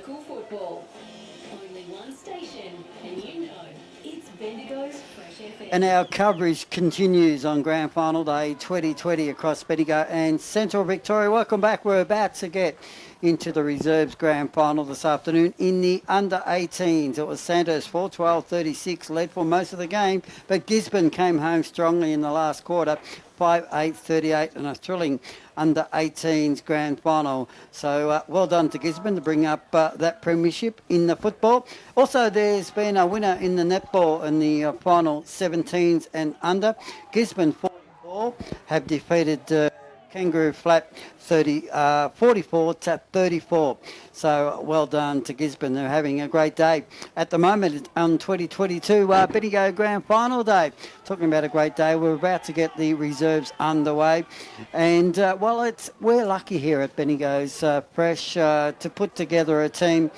local football. Only one station, and you know, it's Bendigo's Fresh FM. And our coverage continues on Grand Final Day 2020 across Bendigo and Central Victoria. Welcome back. We're about to get into the Reserves Grand Final this afternoon in the under-18s. It was Sandhurst 4, 12-36, led for most of the game, but Gisborne came home strongly in the last quarter, 5-8-38, and a thrilling under-18s grand final. So well done to Gisborne to bring up that premiership in the football. Also, there's been a winner in the netball in the final 17s and under. Gisborne 44 have defeated Kangaroo Flat 44-34. So well done to Gisborne. They're having a great day at the moment on 2022 Bendigo Grand Final Day. Talking about a great day, we're about to get the reserves underway, and we're lucky here at Bendigo's Fresh to put together a team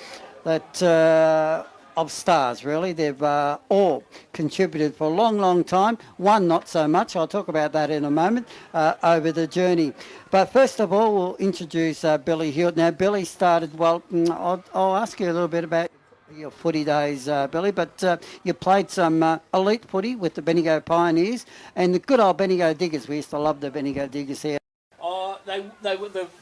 that of stars, really. They've all contributed for a long, long time. One not so much. I'll talk about that in a moment over the journey. But first of all, we'll introduce Billy Hewitt. Now, Billy started, I'll ask you a little bit about your footy days, Billy, but you played some elite footy with the Bendigo Pioneers and the good old Bendigo Diggers. We used to love the Bendigo Diggers here. Oh, they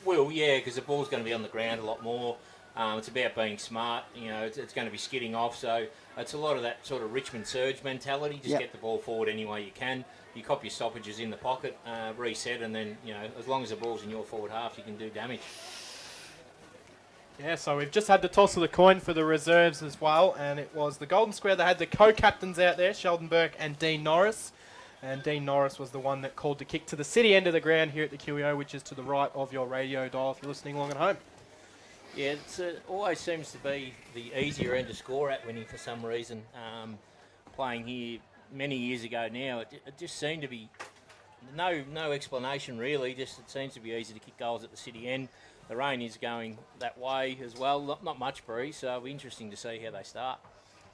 will, yeah, because the ball's going to be on the ground a lot more. It's about being smart, it's going to be skidding off, so it's a lot of that sort of Richmond surge mentality. Just get the ball forward any way you can. You cop your stoppages in the pocket, reset, and then, as long as the ball's in your forward half, you can do damage. Yeah, so we've just had the toss of the coin for the reserves as well, and it was the Golden Square that had the co-captains out there, Sheldon Burke and Dean Norris. And Dean Norris was the one that called the kick to the city end of the ground here at the QEO, which is to the right of your radio dial if you're listening along at home. Yeah, it always seems to be the easier end to score at winning for some reason. Playing here many years ago now, it just seemed to be no explanation really. Just it seems to be easy to kick goals at the city end. The rain is going that way as well. Not much breeze, so it'll be interesting to see how they start.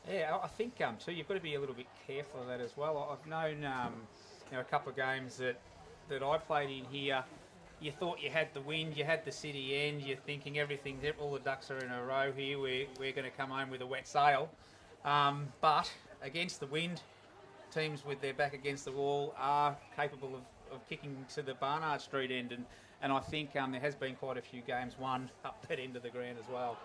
Yeah, I think too you've got to be a little bit careful of that as well. I've known a couple of games that I played in here. You thought you had the wind, you had the city end, you're thinking everything, all the ducks are in a row here, we're going to come home with a wet sail. But against the wind, teams with their back against the wall are capable of kicking to the Barnard Street end, and I think there has been quite a few games won up that end of the ground as well.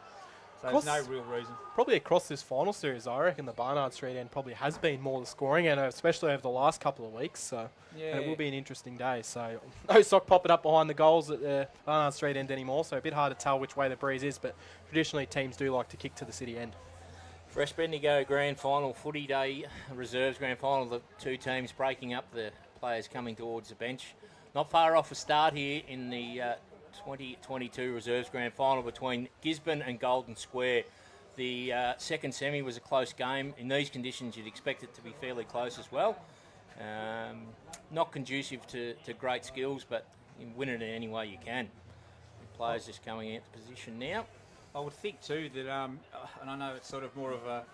So there's no real reason. Probably across this final series, I reckon the Barnard Street end probably has been more the scoring, and especially over the last couple of weeks. So and it will be an interesting day. So no sock popping up behind the goals at the Barnard Street end anymore. So a bit hard to tell which way the breeze is, but traditionally teams do like to kick to the city end. Fresh Bendigo Grand Final Footy Day, Reserves Grand Final. The two teams breaking up, the players coming towards the bench. Not far off a start here in the 2022 Reserves Grand Final between Gisborne and Golden Square. The second semi was a close game. In these conditions, you'd expect it to be fairly close as well. Not conducive to great skills, but you win it in any way you can. The players just coming out to position now. I would think too that, and I know it's sort of more of a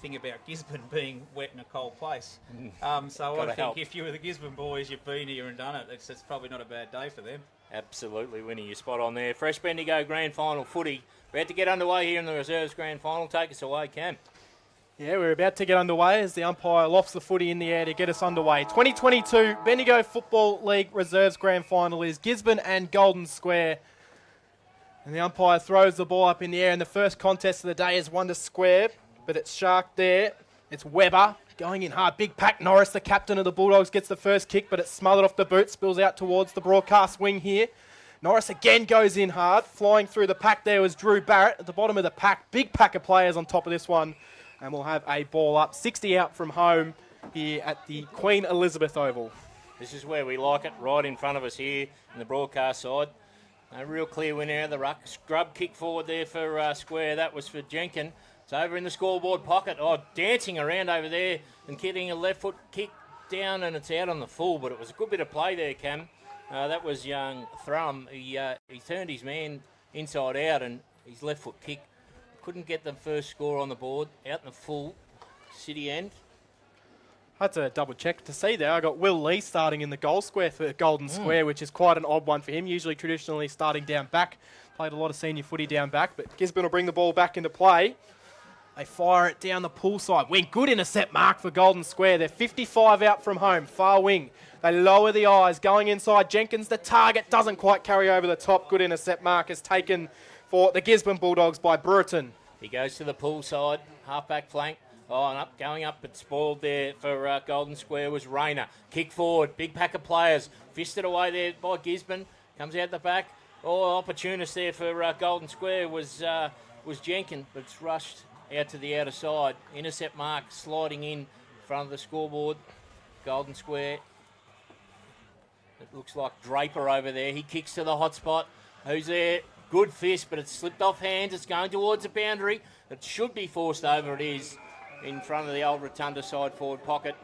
thing about Gisborne being wet in a cold place. So I think if you were the Gisborne boys, you've been here and done it. It's probably not a bad day for them. Absolutely, Winnie, you're spot on there. Fresh Bendigo Grand Final Footy. We're about to get underway here in the Reserves Grand Final. Take us away, Cam. Yeah, we're about to get underway as the umpire lofts the footy in the air to get us underway. 2022 Bendigo Football League Reserves Grand Final is Gisborne and Golden Square. And the umpire throws the ball up in the air, and the first contest of the day is one to square, but it's Shark there. It's Webber going in hard. Big pack. Norris, the captain of the Bulldogs, gets the first kick, but it's smothered off the boot, spills out towards the broadcast wing here. Norris again goes in hard. Flying through the pack there was Drew Barrett at the bottom of the pack. Big pack of players on top of this one. And we'll have a ball up. 60 out from home here at the Queen Elizabeth Oval. This is where we like it, right in front of us here in the broadcast side. A real clear win out of the ruck. Scrub kick forward there for Square. That was for Jenkin. It's over in the scoreboard pocket. Oh, dancing around over there and getting a left foot kick down, and it's out on the full, but it was a good bit of play there, Cam. That was young Thrum. He turned his man inside out, and his left foot kick couldn't get the first score on the board. Out in the full city end. I had to double check to see there. I got Will Lee starting in the goal square for Golden Square, which is quite an odd one for him. Usually traditionally starting down back Played a lot of senior footy down back, but Gisborne will bring the ball back into play. They fire it down the pool side. Wing, good intercept mark for Golden Square. They're 55 out from home, far wing. They lower the eyes, going inside. Jenkins, the target, doesn't quite carry over the top. Good intercept mark is taken for the Gisborne Bulldogs by Brereton. He goes to the pool side, half-back flank. Oh, and going up, but spoiled there for Golden Square was Rayner. Kick forward, big pack of players. Fisted away there by Gisborne. Comes out the back. Oh, opportunist there for Golden Square was Jenkins, but it's rushed out to the outer side. Intercept mark sliding in front of the scoreboard. Golden Square. It looks like Draper over there. He kicks to the hot spot. Who's there? Good fist, but it's slipped off hands. It's going towards the boundary. It should be forced over. It is in front of the old Rotunda side forward pocket.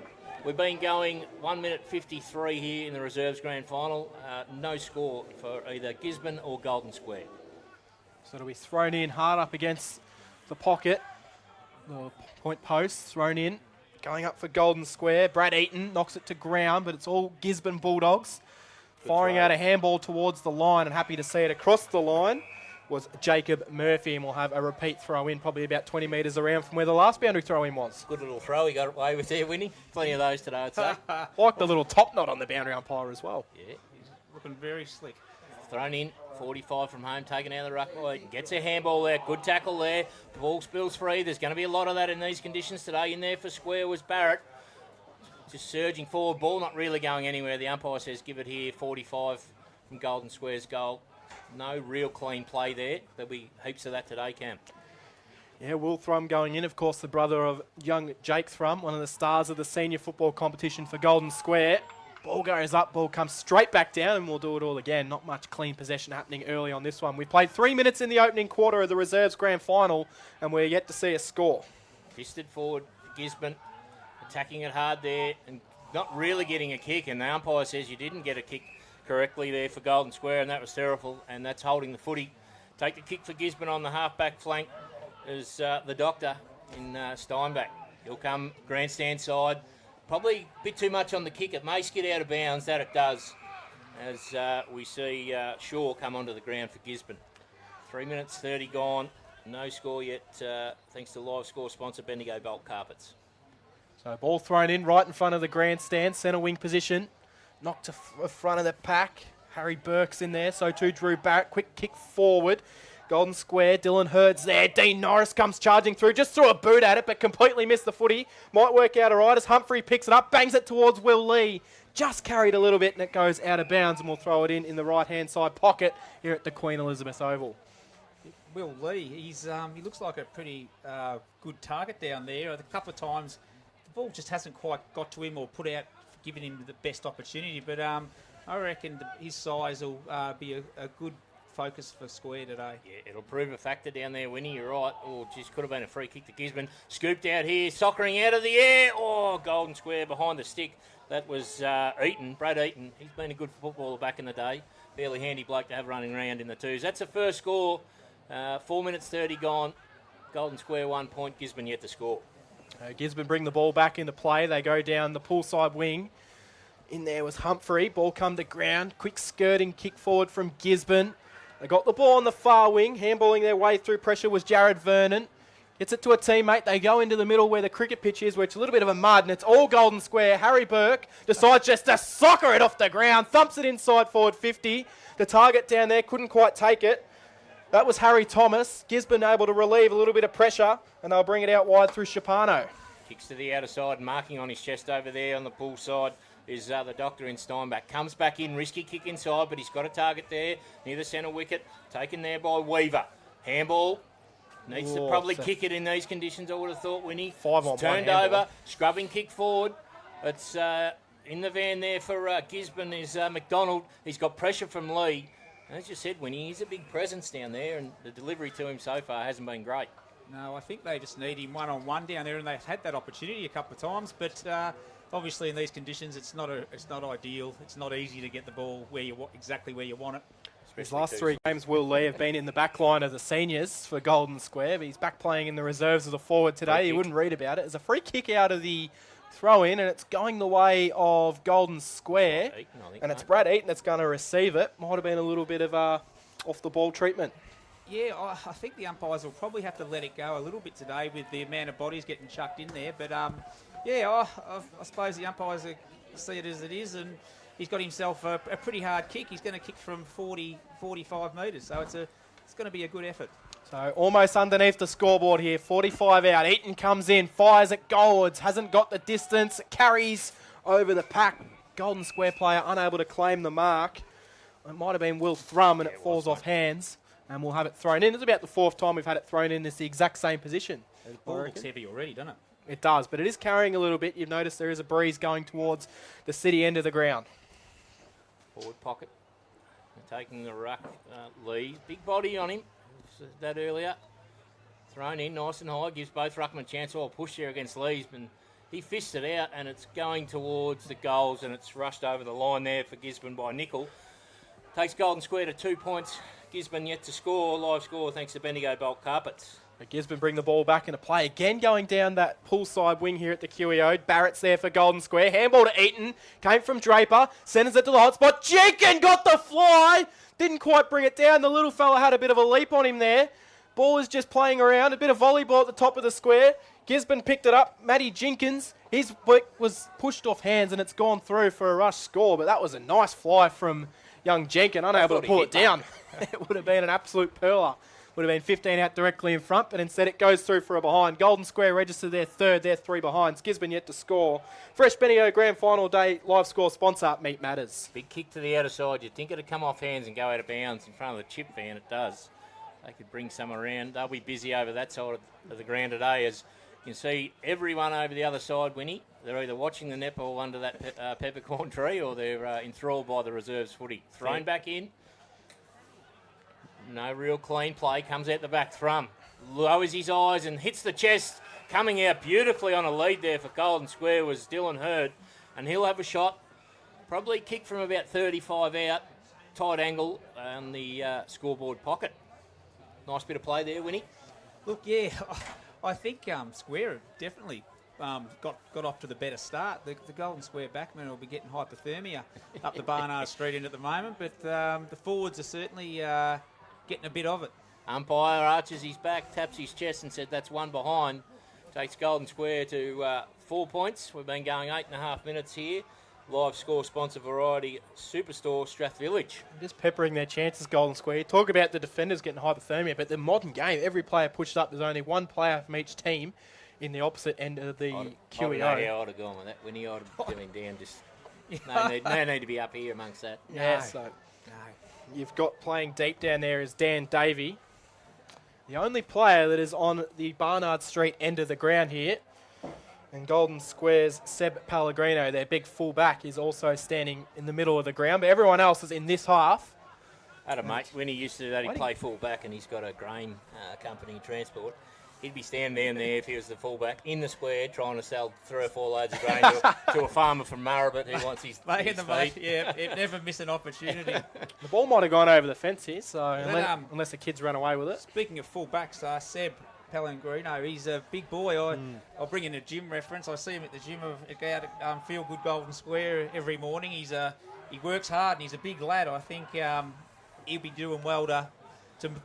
We've been going 1 minute 53 here in the Reserves Grand Final. No score for either Gisborne or Golden Square. So it'll be thrown in hard up against the pocket. The point post thrown in. Going up for Golden Square. Brad Eaton knocks it to ground, but it's all Gisborne Bulldogs. Firing out a handball towards the line, and happy to see it across the line was Jacob Murphy, and we'll have a repeat throw in probably about 20 metres around from where the last boundary throw in was. Good little throw he got away with there, Winnie. Plenty of those today, I'd say. Like the little top knot on the boundary umpire as well. Yeah. He's looking very slick. Thrown in, 45 from home, taken out of the ruck. Gets a handball there, good tackle there. The ball spills free. There's going to be a lot of that in these conditions today. In there for square was Barrett. Just surging forward, ball not really going anywhere. The umpire says give it here, 45 from Golden Square's goal. No real clean play there. There'll be heaps of that today, Cam. Yeah, Will Thrum going in, of course, the brother of young Jake Thrum, one of the stars of the senior football competition for Golden Square. Ball goes up, ball comes straight back down, and we'll do it all again. Not much clean possession happening early on this one. We played 3 minutes in the opening quarter of the Reserves Grand Final, and we're yet to see a score. Fisted forward, Gisborne, attacking it hard there, and not really getting a kick, and the umpire says you didn't get a kick correctly there for Golden Square, and that was terrible, and that's holding the footy. Take the kick for Gisborne on the half-back flank is the doctor in Steinbach. He'll come grandstand side. Probably a bit too much on the kick. It may skid out of bounds, that it does, as we see Shaw come onto the ground for Gisborne. 3 minutes 30 gone. No score yet, thanks to live score sponsor Bendigo Bulk Carpets. So ball thrown in right in front of the grandstand, centre wing position. Knocked to front of the pack. Harry Burke's in there, so too Drew Barrett. Quick kick forward. Golden Square, Dylan Hurd's there. Dean Norris comes charging through. Just threw a boot at it, but completely missed the footy. Might work out all right as Humphrey picks it up, bangs it towards Will Lee. Just carried a little bit, and it goes out of bounds, and we'll throw it in the right-hand side pocket here at the Queen Elizabeth Oval. Will Lee, he looks like a pretty good target down there. A couple of times, the ball just hasn't quite got to him or put out, giving him the best opportunity. But I reckon his size will be a good focus for Square today. Yeah, it'll prove a factor down there, Winnie. You're right. Oh, geez, could have been a free kick to Gisborne. Scooped out here, soccering out of the air. Oh, Golden Square behind the stick. That was Eaton, Brad Eaton. He's been a good footballer back in the day. Fairly handy bloke to have running around in the twos. That's the first score. 4 minutes 30 gone. Golden Square 1 point. Gisborne yet to score. Gisborne bring the ball back into play. They go down the poolside wing. In there was Humphrey. Ball come to ground. Quick skirting kick forward from Gisborne. They got the ball on the far wing. Handballing their way through pressure was Jared Vernon. Gets it to a teammate. They go into the middle where the cricket pitch is, where it's a little bit of a mud, and it's all Golden Square. Harry Burke decides just to soccer it off the ground. Thumps it inside forward 50. The target down there couldn't quite take it. That was Harry Thomas. Gisborne able to relieve a little bit of pressure, and they'll bring it out wide through Shapano. Kicks to the outer side, marking on his chest over there on the pool side is the doctor in Steinbach. Comes back in, risky kick inside, but he's got a target there near the centre wicket. Taken there by Weaver. Handball. Needs to probably kick it in these conditions, I would have thought, Winnie. 5 on 1 turned over, scrubbing kick forward. It's in the van there for Gisborne is McDonald. He's got pressure from Lee. As you said, Winnie, he's a big presence down there, and the delivery to him so far hasn't been great. No, I think they just need him one-on-one down there, and they've had that opportunity a couple of times, but obviously in these conditions it's not ideal. It's not easy to get the ball exactly where you want it. His last 3 games, Will Lee, have been in the back line of the seniors for Golden Square, but he's back playing in the reserves as a forward today. You wouldn't read about it. It's a free kick out of the throw-in, and it's going the way of Golden Square. Eaton, I think, and it's Brad Eaton that's going to receive it. Might have been a little bit of off-the-ball treatment. Yeah, I think the umpires will probably have to let it go a little bit today with the amount of bodies getting chucked in there. But, I suppose the umpires see it as it is, and he's got himself a pretty hard kick. He's going to kick from 40, 45 metres, so it's going to be a good effort. So almost underneath the scoreboard here, 45 out. Eaton comes in, fires at goalwards, hasn't got the distance, carries over the pack. Golden Square player unable to claim the mark. It might have been Will Thrum, and it falls off hands, and we'll have it thrown in. It's about the fourth time we've had it thrown in. It's the exact same position. The ball looks heavy already, doesn't it? It does, but it is carrying a little bit. You've noticed there is a breeze going towards the city end of the ground. Forward pocket. Taking the ruck, Lee. Big body on him. Said that earlier. Thrown in nice and high. Gives both ruckmen a chance. All push there against Lees. But he fished it out, and it's going towards the goals, and it's rushed over the line there for Gisborne by Nickel. Takes Golden Square to 2 points. Gisborne yet to score. Live score thanks to Bendigo Bulk Carpets. Gisborne bring the ball back into play. Again going down that poolside wing here at the QEO. Barrett's there for Golden Square. Handball to Eaton. Came from Draper. Sends it to the hot spot. Jenkins got the fly. Didn't quite bring it down. The little fella had a bit of a leap on him there. Ball is just playing around. A bit of volleyball at the top of the square. Gisborne picked it up. Matty Jenkins. His work was pushed off hands and it's gone through for a rush score. But that was a nice fly from young Jenkins. Unable to pull it down. It would have been an absolute pearler. Would have been 15 out directly in front, but instead it goes through for a behind. Golden Square register their third, their 3 behinds. Gisborne yet to score. Fresh Bendigo Grand Final Day live score sponsor, Meat Matters. Big kick to the outer side. You'd think it'd come off hands and go out of bounds in front of the chip van. It does. They could bring some around. They'll be busy over that side of the ground today. As you can see, everyone over the other side, Winnie, they're either watching the netball under that peppercorn tree or they're enthralled by the reserves footy. Thrown back in. No real clean play. Comes out the back. Thrum lowers his eyes and hits the chest. Coming out beautifully on a lead there for Golden Square was Dylan Hurd. And he'll have a shot. Probably kick from about 35 out. Tight angle on the scoreboard pocket. Nice bit of play there, Winnie. Look, yeah, I think Square have definitely got off to the better start. The Golden Square backmen will be getting hypothermia up the Barnard Street end at the moment. But the forwards are certainly... getting a bit of it. Umpire arches his back, taps his chest and said that's 1 behind. Takes Golden Square to 4 points. We've been going 8.5 minutes here. Live score sponsor Variety Superstore, Strath Village. Just peppering their chances, Golden Square. Talk about the defenders getting hypothermia, but the modern game, every player pushed up. There's only 1 player from each team in the opposite end of the QEO. I'd have gone with that. Winnie, I'd have been down. Just no need to be up here amongst that. Yeah, you've got playing deep down there is Dan Davey. The only player that is on the Barnard Street end of the ground here. And Golden Square's Seb Pellegrino, their big full-back, is also standing in the middle of the ground. But everyone else is in this half. I had a mate, when he used to do that, he'd play full-back and he's got a grain company transport. He'd be standing down there if he was the fullback in the square trying to sell 3 or 4 loads of grain to a farmer from Marabut who wants his feed. Yeah, it never miss an opportunity. The ball might have gone over the fence here, so unless the kids run away with it. Speaking of fullbacks, Seb Pellegrino, he's a big boy. I'll bring in a gym reference. I see him at the gym at Feel Good Golden Square every morning. He works hard and he's a big lad. I think he'll be doing well to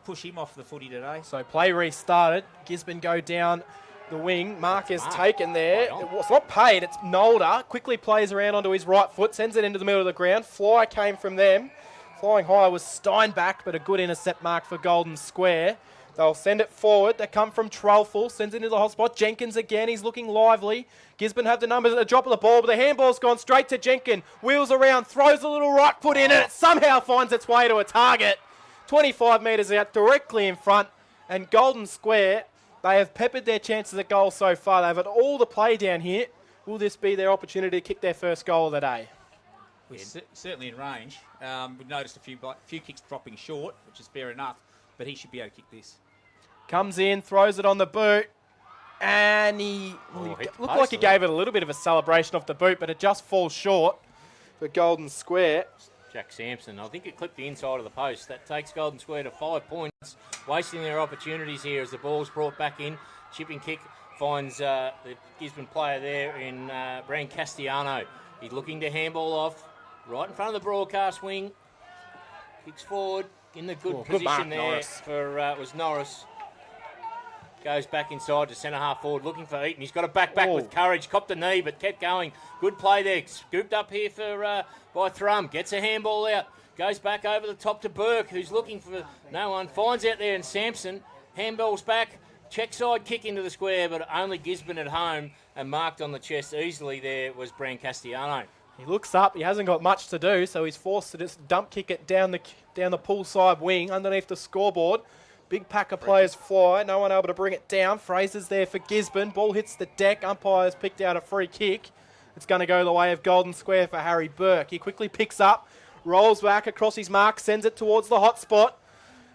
push him off the footy today. So play restarted. Gisborne go down the wing. Mark is taken there. It's not paid. It's Nolder. Quickly plays around onto his right foot. Sends it into the middle of the ground. Fly came from them. Flying high was Steinbach, but a good intercept mark for Golden Square. They'll send it forward. They come from Trelful. Sends it into the hot spot. Jenkins again. He's looking lively. Gisborne have the numbers at the drop of the ball, but the handball's gone straight to Jenkins. Wheels around. Throws a little right foot in, and it somehow finds its way to a target. 25 metres out, directly in front. And Golden Square, they have peppered their chances at goal so far. They've had all the play down here. Will this be their opportunity to kick their first goal of the day? We're certainly in range. We've noticed a few kicks dropping short, which is fair enough, but he should be able to kick this. Comes in, throws it on the boot, and he looked like he gave it a little bit of a celebration off the boot, but it just falls short for Golden Square. Jack Sampson. I think it clipped the inside of the post. That takes Golden Square to 5 points, wasting their opportunities here as the ball's brought back in. Chipping kick finds the Gisborne player there in Bran Castellano. He's looking to handball off right in front of the broadcast wing. Kicks forward. in the good Good mark, position there Norris. for was Norris. Goes back inside to centre half forward, looking for Eaton. He's got to back with courage. Copped the knee, but kept going. Good play there. Scooped up here for by Thrum. Gets a handball out. Goes back over the top to Burke, who's looking for no one. Finds out there, and Sampson handballs back. Check side kick into the square, but only Gisborne at home, and marked on the chest easily there was Brancastiano. He looks up. He hasn't got much to do, so he's forced to just dump kick it down the pool side wing underneath the scoreboard. Big pack of players fly. No one able to bring it down. Fraser's there for Gisborne. Ball hits the deck. Umpire's picked out a free kick. It's going to go the way of Golden Square for Harry Burke. He quickly picks up, rolls back across his mark, sends it towards the hot spot.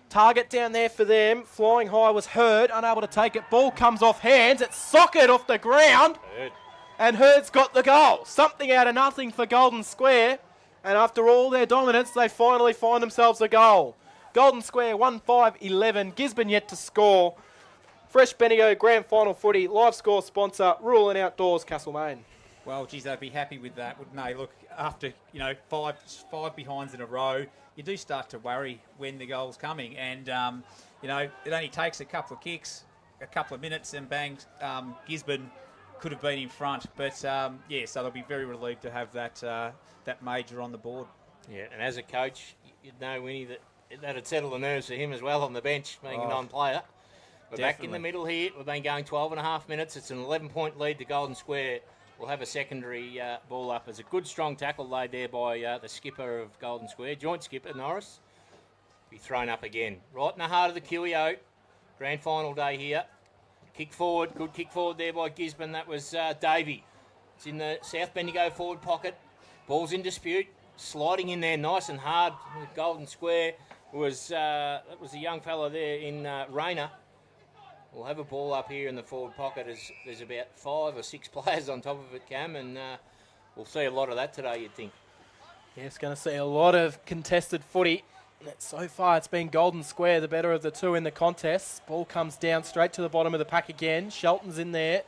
Target down there for them. Flying high was Hurd, unable to take it. Ball comes off hands. It's socket off the ground. Hurd. And Hurd's got the goal. Something out of nothing for Golden Square. And after all their dominance, they finally find themselves a goal. Golden Square 1-5-11. Gisborne yet to score. Fresh Bendigo Grand Final footy. Live score sponsor, Rural and Outdoors, Castlemaine. Well, geez, they'd be happy with that, wouldn't they? Look, after five behinds in a row, you do start to worry when the goal's coming, and it only takes a couple of kicks, a couple of minutes, and bang, Gisborne could have been in front. But so they'll be very relieved to have that major on the board. Yeah, and as a coach, you'd know, Winnie, that'd settle the nerves for him as well on the bench, being a non-player. We're back in the middle here. We've been going 12 and a half minutes. It's an 11-point lead to Golden Square. We'll have a secondary ball up. There's a good, strong tackle laid there by the skipper of Golden Square, joint skipper, Norris. Be thrown up again. Right in the heart of the QEO. Grand final day here. Kick forward. Good kick forward there by Gisborne. That was Davey. It's in the South Bendigo forward pocket. Ball's in dispute. Sliding in there nice and hard with Golden Square was that was a young fella there in Rayner. We'll have a ball up here in the forward pocket as there's about 5 or 6 players on top of it, Cam, and we'll see a lot of that today, you'd think. Yeah, it's going to see a lot of contested footy. So far, it's been Golden Square, the better of the two in the contest. Ball comes down straight to the bottom of the pack again. Shelton's in there.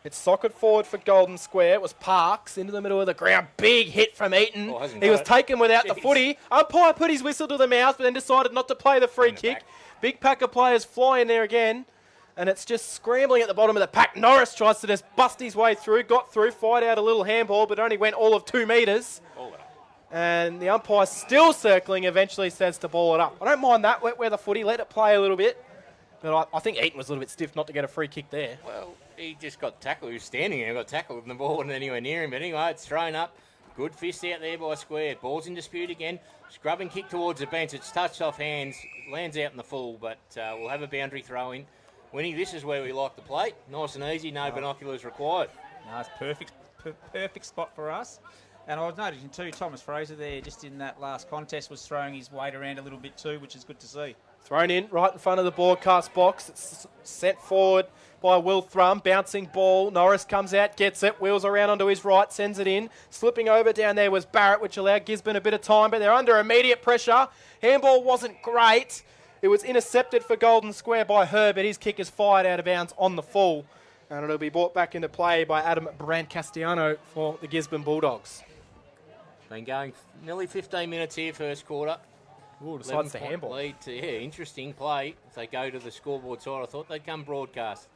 It's socket forward for Golden Square. It was Parks into the middle of the ground. Big hit from Eaton. He was taken without the footy. Umpire put his whistle to the mouth, but then decided not to play the free kick. Big pack of players fly in there again. And it's just scrambling at the bottom of the pack. Norris tries to just bust his way through. Got through, fired out a little handball, but only went all of 2 metres. And the umpire still circling, eventually says to ball it up. I don't mind that, wet weather footy. Let it play a little bit. But I think Eaton was a little bit stiff not to get a free kick there. Well, he just got tackled. He was standing there, got tackled, and the ball wasn't anywhere near him. But anyway, it's thrown up. Good fist out there by Square. Ball's in dispute again. Scrubbing kick towards the bench. It's touched off hands. Lands out in the full, but we'll have a boundary throw in. Winnie, this is where we like to play. Nice and easy, no binoculars required. No, it's perfect spot for us. And I was noticing too, Thomas Fraser there, just in that last contest, was throwing his weight around a little bit too, which is good to see. Thrown in right in front of the broadcast box. It's sent forward by Will Thrum. Bouncing ball. Norris comes out, gets it, wheels around onto his right, sends it in. Slipping over down there was Barrett, which allowed Gisborne a bit of time, but they're under immediate pressure. Handball wasn't great. It was intercepted for Golden Square by Herb, but his kick is fired out of bounds on the full. And it'll be brought back into play by Adam Brancastiano for the Gisborne Bulldogs. Been going nearly 15 minutes here, first quarter. Ooh, decides the handball. Lead to, interesting play. If they go to the scoreboard side, I thought they'd come broadcast.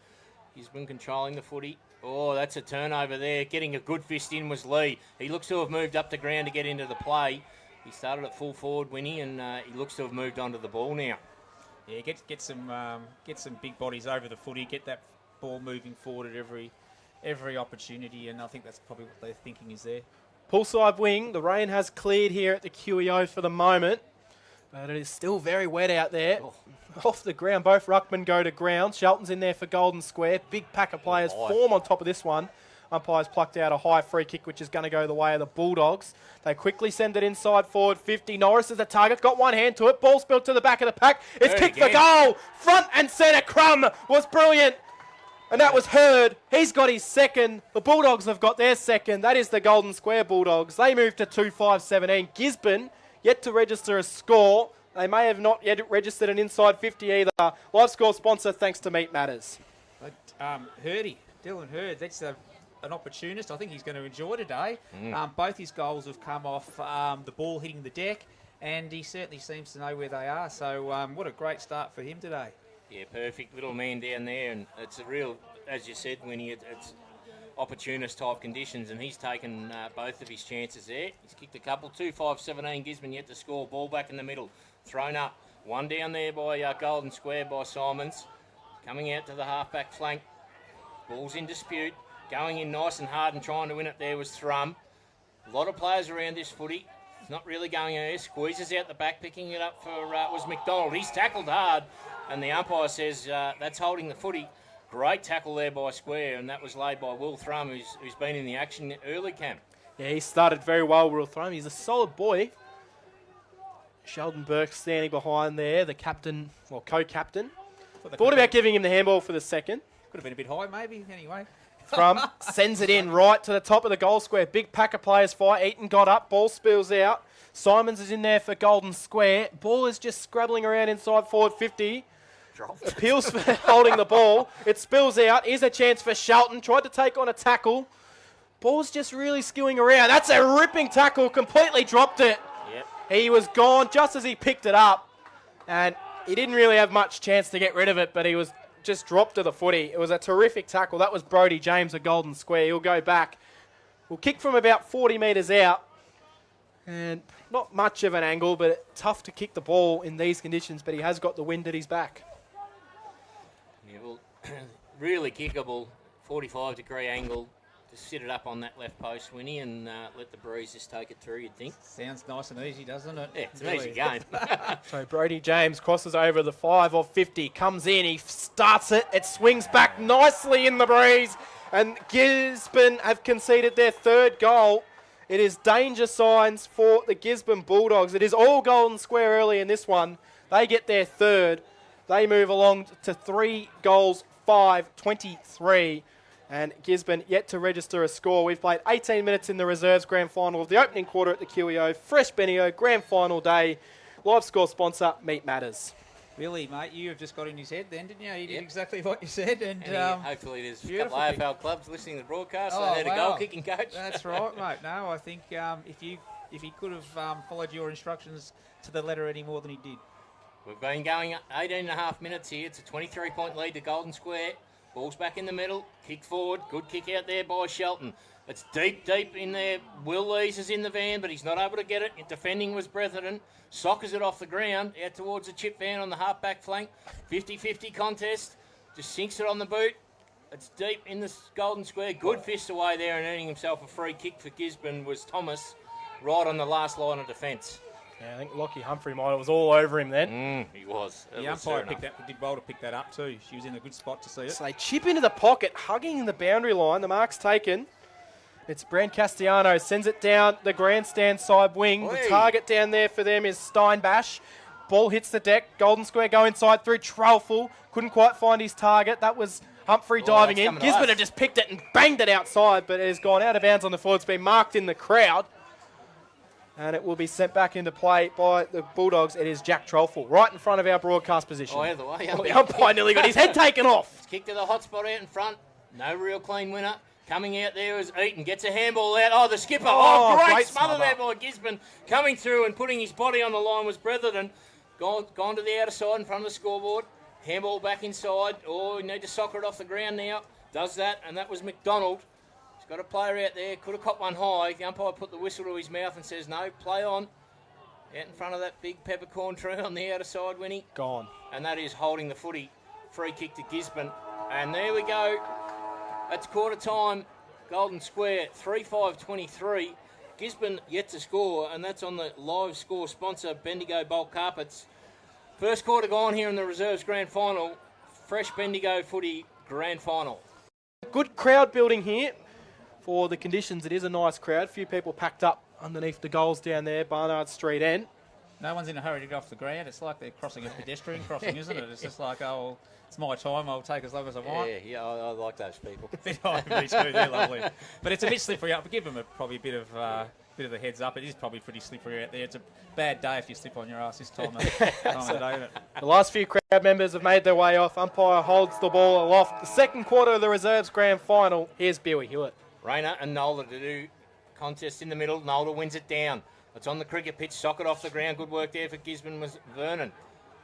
Gisborne controlling the footy. Oh, that's a turnover there. Getting a good fist in was Lee. He looks to have moved up the ground to get into the play. He started at full forward, Winnie, and he looks to have moved onto the ball now. Yeah, get some big bodies over the footy, get that ball moving forward at every opportunity, and I think that's probably what their thinking is there. Poolside wing, the rain has cleared here at the QEO for the moment, but it is still very wet out there. Oh. Off the ground, both ruckmen go to ground. Shelton's in there for Golden Square. Big pack of players form on top of this one. Umpires plucked out a high free kick, which is going to go the way of the Bulldogs. They quickly send it inside forward 50. Norris is the target. Got one hand to it. Ball spilled to the back of the pack. It's kicked for goal. Front and centre. Crum was brilliant. And that was Hurd. He's got his second. The Bulldogs have got their second. That is the Golden Square Bulldogs. They move to 2-5-17. Gisborne yet to register a score. They may have not yet registered an inside 50 either. Live score sponsor, thanks to Meat Matters. Dylan Hurd, that's an opportunist. I think he's going to enjoy today. Both his goals have come off the ball hitting the deck and he certainly seems to know where they are. So what a great start for him today. Yeah, perfect little man down there, and it's a real, as you said, Winnie, it's opportunist type conditions, and he's taken both of his chances there. He's kicked a couple, 2-5-17, Gisborne yet to score, ball back in the middle, thrown up, one down there by Golden Square by Simons, coming out to the half-back flank, ball's in dispute, going in nice and hard and trying to win it there was Thrum. A lot of players around this footy. It's not really going anywhere. Squeezes out the back, picking it up for was McDonald. He's tackled hard, and the umpire says that's holding the footy. Great tackle there by Square, and that was laid by Will Thrum, who's been in the action early, Cam. Yeah, he started very well, Will Thrum. He's a solid boy. Sheldon Burke standing behind there, the captain, well, co-captain. Thought about giving him the handball for the second. Could have been a bit high, maybe, anyway. Thrum sends it in right to the top of the goal square. Big pack of players fight. Eaton got up. Ball spills out. Simons is in there for Golden Square. Ball is just scrabbling around inside forward 50. Appeals for holding the ball. It spills out. Here's a chance for Shelton. Tried to take on a tackle. Ball's just really skewing around. That's a ripping tackle. Completely dropped it. Yep. He was gone just as he picked it up. And he didn't really have much chance to get rid of it, but he was just dropped to the footy. It was a terrific tackle. That was Brodie James of Golden Square. He'll go back. We'll kick from about 40 metres out. And not much of an angle, but tough to kick the ball in these conditions, but he has got the wind at his back. Yeah, well, really kickable, 45-degree angle. Just sit it up on that left post, Winnie, and let the breeze just take it through, you'd think. Sounds nice and easy, doesn't it? Yeah, it's an easy game. So Brodie James crosses over the 5 of 50, comes in, he starts it, it swings back nicely in the breeze, and Gisborne have conceded their third goal. It is danger signs for the Gisborne Bulldogs. It is all Golden Square early in this one. They get their third. They move along to 3 goals, 5-23. And Gisborne yet to register a score. We've played 18 minutes in the reserves grand final of the opening quarter at the QEO. Fresh Bendigo, grand final day. Live score sponsor, Meat Matters. Really, mate, you have just got in his head then, didn't you? You did exactly what you said. And hopefully there's a couple of AFL clubs listening to the broadcast. So they had a goal-kicking coach. That's right, mate. No, I think if he could have followed your instructions to the letter any more than he did. We've been going 18 and a half minutes here. It's a 23-point lead to Golden Square. Ball's back in the middle, kick forward, good kick out there by Shelton. It's deep in there. Will Lees is in the van, but he's not able to get it. Defending was Brethren. Soccers it off the ground, out towards the chip van on the half-back flank. 50-50 contest, just sinks it on the boot. It's deep in the Golden Square. Good fist away there and earning himself a free kick for Gisborne was Thomas, right on the last line of defence. Yeah, I think Lockie Humphrey was all over him then. He was. The umpire did well to pick that up too. She was in a good spot to see it. So they chip into the pocket, hugging the boundary line. The mark's taken. It's Brand Castellano, sends it down the grandstand side wing. Oi. The target down there for them is Steinbash. Ball hits the deck. Golden Square go inside through Trelful. Couldn't quite find his target. That was Humphrey diving in. Gisborne have just picked it and banged it outside, but it has gone out of bounds on the floor. It's been marked in the crowd. And it will be sent back into play by the Bulldogs. It is Jack Trelful, right in front of our broadcast position. Oh, either way. The umpire nearly got his head taken off. It's kicked to the hot spot out in front. No real clean winner. Coming out there is Eaton. Gets a handball out. Oh, the skipper. Oh, great smother there by Gisborne. Coming through and putting his body on the line was Brethren. Gone to the outer side in front of the scoreboard. Handball back inside. Oh, you need to soccer it off the ground now. Does that, and that was McDonald. Got a player out there, could have caught one high. The umpire put the whistle to his mouth and says, no, play on. Out in front of that big peppercorn tree on the outer side, Winnie. Gone. And that is holding the footy. Free kick to Gisborne. And there we go. That's quarter time. Golden Square, 3-5-23. Gisborne yet to score, and that's on the live score sponsor, Bendigo Bulk Carpets. First quarter gone here in the reserves grand final. Fresh Bendigo footy grand final. Good crowd building here. For the conditions, it is a nice crowd. A few people packed up underneath the goals down there, Barnard Street end. No one's in a hurry to get off the ground. It's like they're crossing a pedestrian crossing, isn't it? It's just like, oh, it's my time. I'll take as long as I want. Yeah, I like those people. Me too. They're lovely. But it's a bit slippery up. Give them probably a bit of a heads up. It is probably pretty slippery out there. It's a bad day if you slip on your ass this time of day. The last few crowd members have made their way off. Umpire holds the ball aloft. The second quarter of the reserves grand final. Here's Billy Hewitt. Rayner and Nola to do contest in the middle. Nola wins it down. It's on the cricket pitch, socket off the ground. Good work there for Gisborne was Vernon.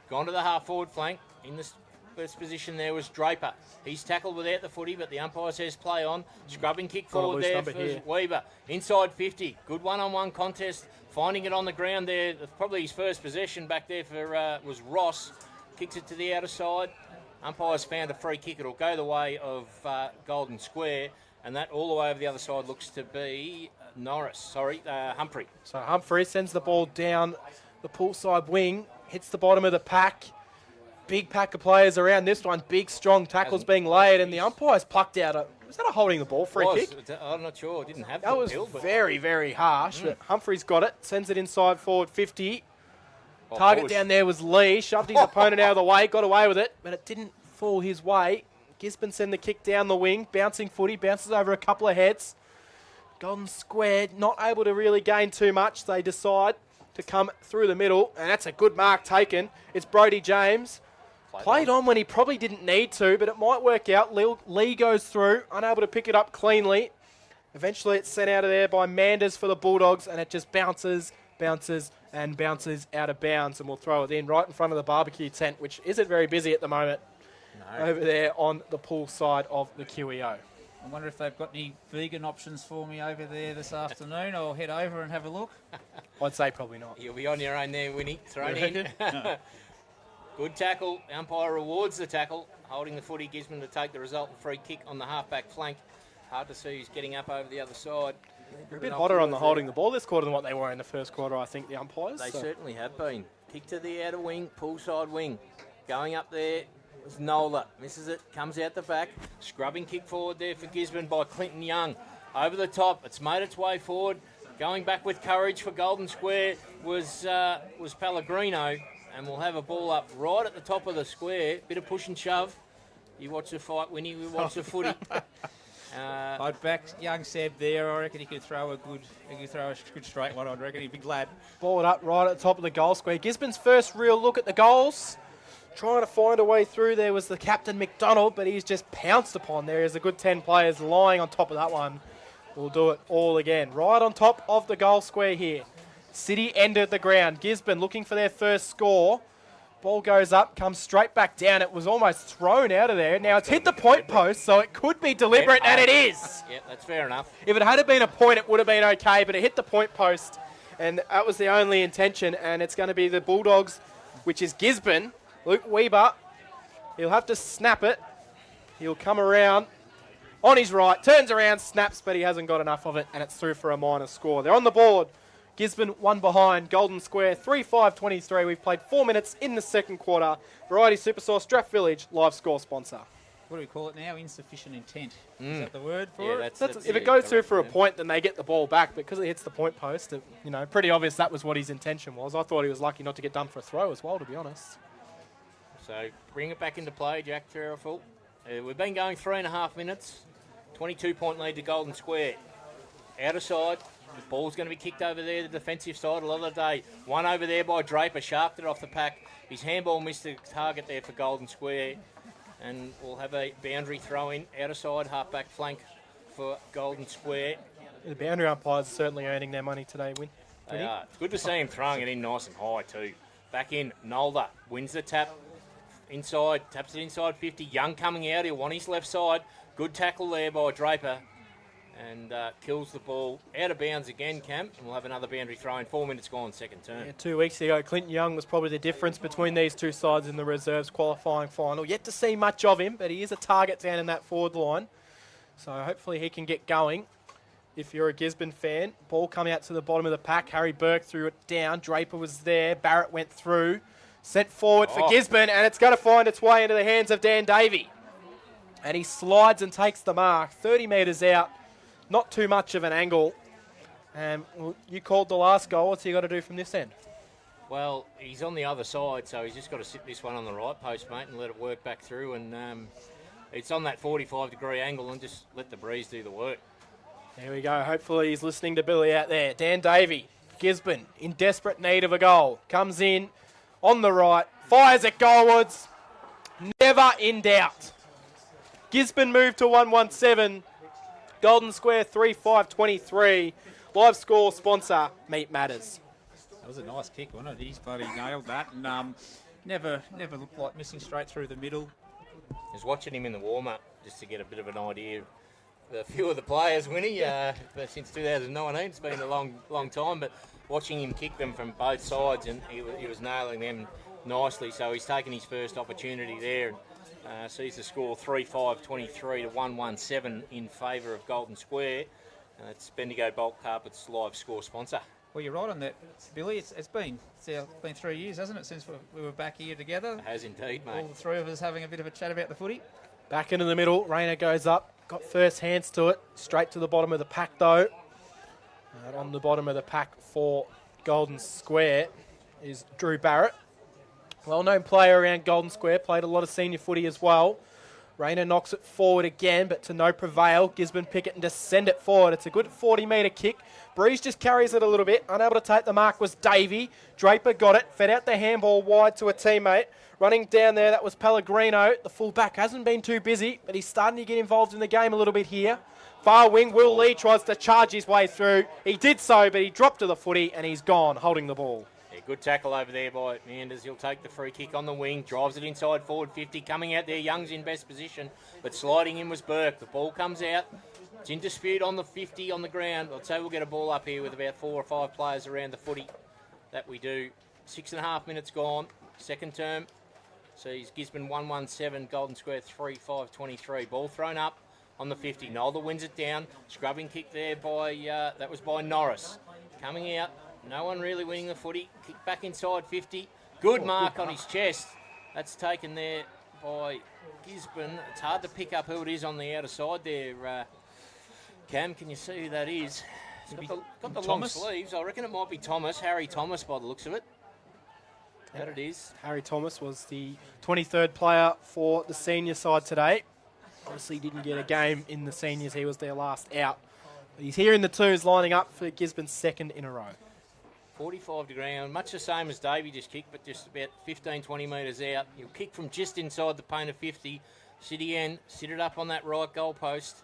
Gone to the half-forward flank. In the first position there was Draper. He's tackled without the footy, but the umpire says play on. Scrubbing kick forward there for Weaver. Inside 50. Good one-on-one contest. Finding it on the ground there. Probably his first possession back there for was Ross. Kicks it to the outer side. Umpire's found a free kick. It'll go the way of Golden Square. And that all the way over the other side looks to be Humphrey. So Humphrey sends the ball down the poolside wing, hits the bottom of the pack. Big pack of players around this one. Big, strong tackles being laid, and the umpire's plucked out was that a holding the ball free kick? I'm not sure. Didn't have that. Was very, very harsh. But Humphrey's got it. Sends it inside forward 50. Target down there was Lee. Shoved his opponent out of the way. Got away with it, but it didn't fall his way. Gisborne send the kick down the wing. Bouncing footy. Bounces over a couple of heads. Golden Square not able to really gain too much. They decide to come through the middle, and that's a good mark taken. It's Brodie James. Played on when he probably didn't need to, but it might work out. Lee goes through, unable to pick it up cleanly. Eventually it's sent out of there by Manders for the Bulldogs, and it just bounces and bounces out of bounds, and we'll throw it in right in front of the barbecue tent, which isn't very busy at the moment, over there on the pool side of the QEO. I wonder if they've got any vegan options for me over there this afternoon. I'll head over and have a look. I'd say probably not. You'll be on your own there, Winnie. Thrown in. Good tackle. Umpire rewards the tackle. Holding the footy, Gisborne to take the result. Free kick on the halfback flank. Hard to see who's getting up over the other side. They're a bit hotter on the holding the ball this quarter than what they were in the first quarter, I think, the umpires. They certainly have been. Kick to the outer wing, pool side wing. Going up there was Nola. Misses it, comes out the back. Scrubbing kick forward there for Gisborne by Clinton Young. Over the top, it's made its way forward. Going back with courage for Golden Square was Pellegrino. And we'll have a ball up right at the top of the square. Bit of push and shove. You watch the fight, Winnie. We watch the footy. I'd back young Seb there. I reckon he could throw a good straight one. I reckon he'd be glad. Ball it up right at the top of the goal square. Gisborne's first real look at the goals. Trying to find a way through there was the captain McDonald, but he's just pounced upon. There is a good 10 players lying on top of that one. We'll do it all again. Right on top of the goal square here. City ended the ground. Gisborne looking for their first score. Ball goes up, comes straight back down. It was almost thrown out of there. Now it's hit the point post, so it could be deliberate, and it is. Yeah, that's fair enough. If it had been a point, it would have been okay, but it hit the point post, and that was the only intention, and it's going to be the Bulldogs, which is Gisborne. Luke Weber, he'll have to snap it. He'll come around on his right, turns around, snaps, but he hasn't got enough of it, and it's through for a minor score. They're on the board. Gisborne one behind, Golden Square 3-5-23. We've played 4 minutes in the second quarter. Variety Superstore, Strath Village, live score sponsor. What do we call it now? Insufficient intent. Is that the word for it? That's if it goes through for a point, then they get the ball back. But because it hits the point post, pretty obvious that was what his intention was. I thought he was lucky not to get done for a throw as well, to be honest. So bring it back into play, Jack Terriful. We've been going 3.5 minutes. 22-point lead to Golden Square. Outer side. The ball's going to be kicked over there, the defensive side a lot of the day. One over there by Draper, sharped it off the pack. His handball missed the target there for Golden Square. And we'll have a boundary throw in, outer side, half-back flank for Golden Square. The boundary umpires are certainly earning their money today, Win. They are. It's good to see him throwing it in nice and high too. Back in, Nolder wins the tap. Inside, taps it inside 50. Young coming out, he'll want his left side. Good tackle there by Draper. And kills the ball out of bounds again, Cam. And we'll have another boundary throw in. 4 minutes gone, second turn. Yeah, 2 weeks ago, Clinton Young was probably the difference between these two sides in the reserves qualifying final. Yet to see much of him, but he is a target down in that forward line. So hopefully he can get going. If you're a Gisborne fan, ball come out to the bottom of the pack. Harry Burke threw it down. Draper was there. Barrett went through. Sent forward for Gisborne, and it's going to find its way into the hands of Dan Davey. And he slides and takes the mark. 30 metres out. Not too much of an angle. You called the last goal. What's he got to do from this end? Well, he's on the other side, so he's just got to sit this one on the right post, mate, and let it work back through. And it's on that 45-degree angle, and just let the breeze do the work. There we go. Hopefully he's listening to Billy out there. Dan Davey, Gisborne, in desperate need of a goal. Comes in on the right, fires it goalwards. Never in doubt. Gisborne moved to 117. Golden Square 3-5-23. Live score sponsor, Meat Matters. That was a nice kick, wasn't it? He's bloody nailed that, and never looked like missing straight through the middle. I was watching him in the warm-up just to get a bit of an idea. A few of the players, Winnie, since 2019, it's been a long time, but watching him kick them from both sides, and he was nailing them nicely, so he's taken his first opportunity there. Sees the score 3-5-23 to 1-1-7 in favour of Golden Square. It's Bendigo Bulk Carpet's live score sponsor. Well, you're right on that, Billy. It's been 3 years, hasn't it, since we were back here together? It has indeed, mate. All the three of us having a bit of a chat about the footy. Back into the middle. Rayner goes up. Got first hands to it. Straight to the bottom of the pack, though. On the bottom of the pack for Golden Square is Drew Barrett. Well-known player around Golden Square. Played a lot of senior footy as well. Rayner knocks it forward again, but to no prevail. Gisborne pick it and just send it forward. It's a good 40-metre kick. Breeze just carries it a little bit. Unable to take the mark was Davey. Draper got it. Fed out the handball wide to a teammate. Running down there, that was Pellegrino. The fullback hasn't been too busy, but he's starting to get involved in the game a little bit here. Far wing, Will Lee tries to charge his way through. He did so, but he dropped to the footy and he's gone, holding the ball. Yeah, good tackle over there by Manders. He'll take the free kick on the wing, drives it inside forward 50, coming out there. Young's in best position, but sliding in was Burke. The ball comes out. It's in dispute on the 50 on the ground. I'd say we'll get a ball up here with about 4 or 5 players around the footy. That we do. 6.5 minutes gone. Second term. Sees Gisborne 1-1-7, Golden Square 3-5-23. Ball thrown up on the 50. Nolder wins it down. Scrubbing kick there by, that was by Norris. Coming out. No one really winning the footy. Kick back inside 50. Good mark on his chest. That's taken there by Gisborne. It's hard to pick up who it is on the outer side there. Cam, can you see who that is? He's got the long sleeves. I reckon it might be Thomas, Harry Thomas by the looks of it. That it is. Harry Thomas was the 23rd player for the senior side today. Obviously didn't get a game in the seniors. He was their last out. But he's here in the twos, lining up for Gisborne's second in a row. 45 to ground, much the same as Davey just kicked, but just about 15, 20 metres out. He'll kick from just inside the paint of 50. City end, sit it up on that right goal post.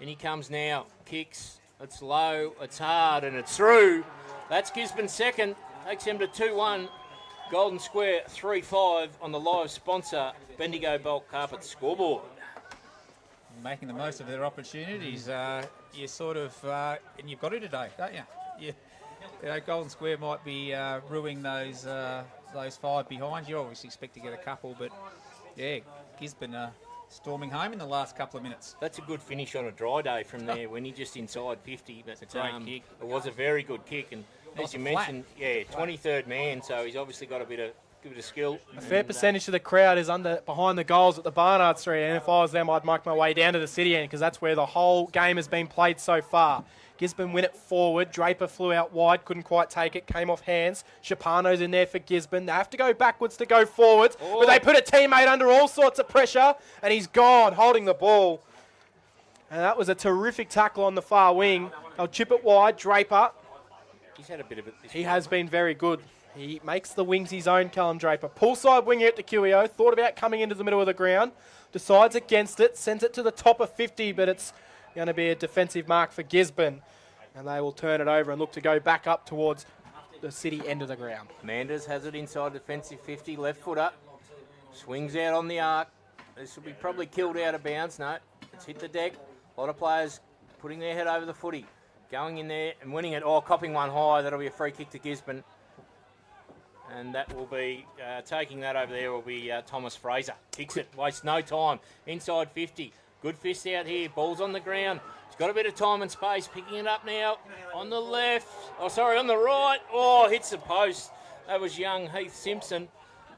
In he comes now, kicks, it's low, it's hard, and it's through. That's Gisborne's second, takes him to 2-1. Golden Square 3-5 on the live sponsor, Bendigo Bulk Carpet scoreboard. Making the most of their opportunities. You sort of, and you've got it today, don't you? You know, Golden Square might be ruining those 5 behind. You always expect to get a couple, but yeah, Gisborne storming home in the last couple of minutes. That's a good finish on a dry day from there when he just inside 50. That's a great kick. It was a very good kick, and as you mentioned, 23rd man, so he's obviously got a bit of skill. A fair percentage of the crowd is behind the goals at the Barnard Street, and if I was them, I'd make my way down to the city end because that's where the whole game has been played so far. Gisborne win it forward. Draper flew out wide, couldn't quite take it, came off hands. Shapano's in there for Gisborne. They have to go backwards to go forwards, but they put a teammate under all sorts of pressure, and he's gone, holding the ball. And that was a terrific tackle on the far wing. They'll chip it wide. Draper. He's had a bit of it. He has been very good. He makes the wings his own, Callum Draper. Pull side winger at the QEO. Thought about coming into the middle of the ground. Decides against it. Sends it to the top of 50, but it's going to be a defensive mark for Gisborne. And they will turn it over and look to go back up towards the city end of the ground. Manders has it inside defensive 50, left foot up. Swings out on the arc. This will be probably killed out of bounds. No, it's hit the deck. A lot of players putting their head over the footy. Going in there and winning it. Oh, copping one high. That'll be a free kick to Gisborne. And that will be, taking that over there will be Thomas Fraser. Kicks it, wastes no time. Inside 50. Good fist out here. Ball's on the ground. He's got a bit of time and space. Picking it up now. On the left. Oh, sorry, on the right. Oh, hits the post. That was young Heath Simpson.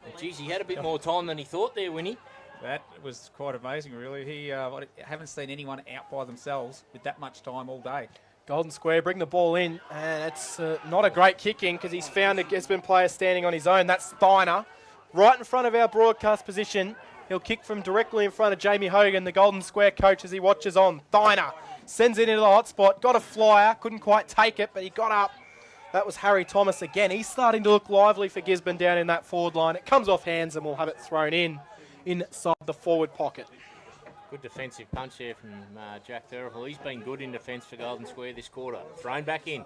And geez, he had a bit more time than he thought there, Winnie. That was quite amazing, really. I haven't seen anyone out by themselves with that much time all day. Golden Square bring the ball in, and it's not a great kick in because he's found a Gisborne player standing on his own. That's Thiner, right in front of our broadcast position. He'll kick from directly in front of Jamie Hogan, the Golden Square coach, as he watches on. Thiner sends it into the hot spot, got a flyer, couldn't quite take it, but he got up. That was Harry Thomas again. He's starting to look lively for Gisborne down in that forward line. It comes off hands and we'll have it thrown in inside the forward pocket. Good defensive punch there from Jack Thurl. He's been good in defence for Golden Square this quarter. Thrown back in,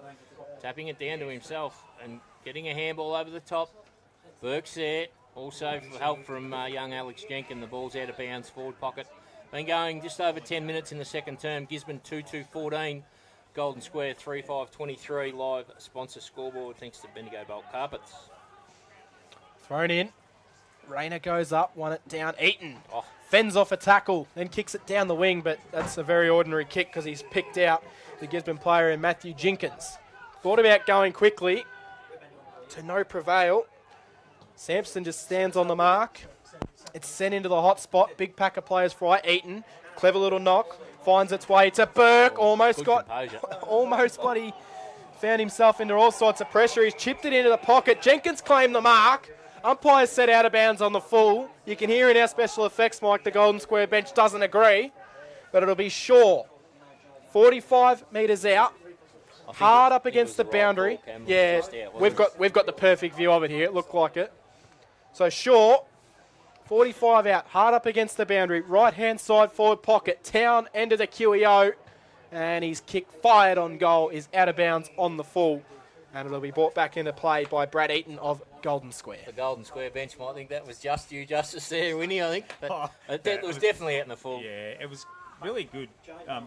tapping it down to himself and getting a handball over the top. Burke's there. Also help from young Alex Jenkins. The ball's out of bounds, forward pocket. Been going just over 10 minutes in the second term. Gisborne 2-2-14. Golden Square 3-5-23. Live sponsor scoreboard thanks to Bendigo Bulk Carpets. Thrown in. Rayner goes up, won it down. Eaton Oh. fends off a tackle, then kicks it down the wing, but that's a very ordinary kick because he's picked out the Gisborne player in Matthew Jenkins. Thought about going quickly, to no prevail. Sampson just stands on the mark. It's sent into the hot spot. Big pack of players fly. Eaton, clever little knock, finds its way to Burke. Almost got, almost bloody found himself into all sorts of pressure. He's chipped it into the pocket. Jenkins claimed the mark. Umpires set out of bounds on the full. You can hear in our special effects, Mike, the Golden Square bench doesn't agree, but it'll be Shaw. 45 metres out, hard up against the boundary. Yeah, we've got the perfect view of it here. It looked like it. So Shaw, 45 out, hard up against the boundary, right-hand side forward pocket, Town end of the QEO, and his kick fired on goal is out of bounds on the full. And it'll be brought back into play by Brad Eaton of Golden Square. The Golden Square bench might think that was just you justice there, Winnie, I think. But it was definitely out in the full. Yeah, it was really good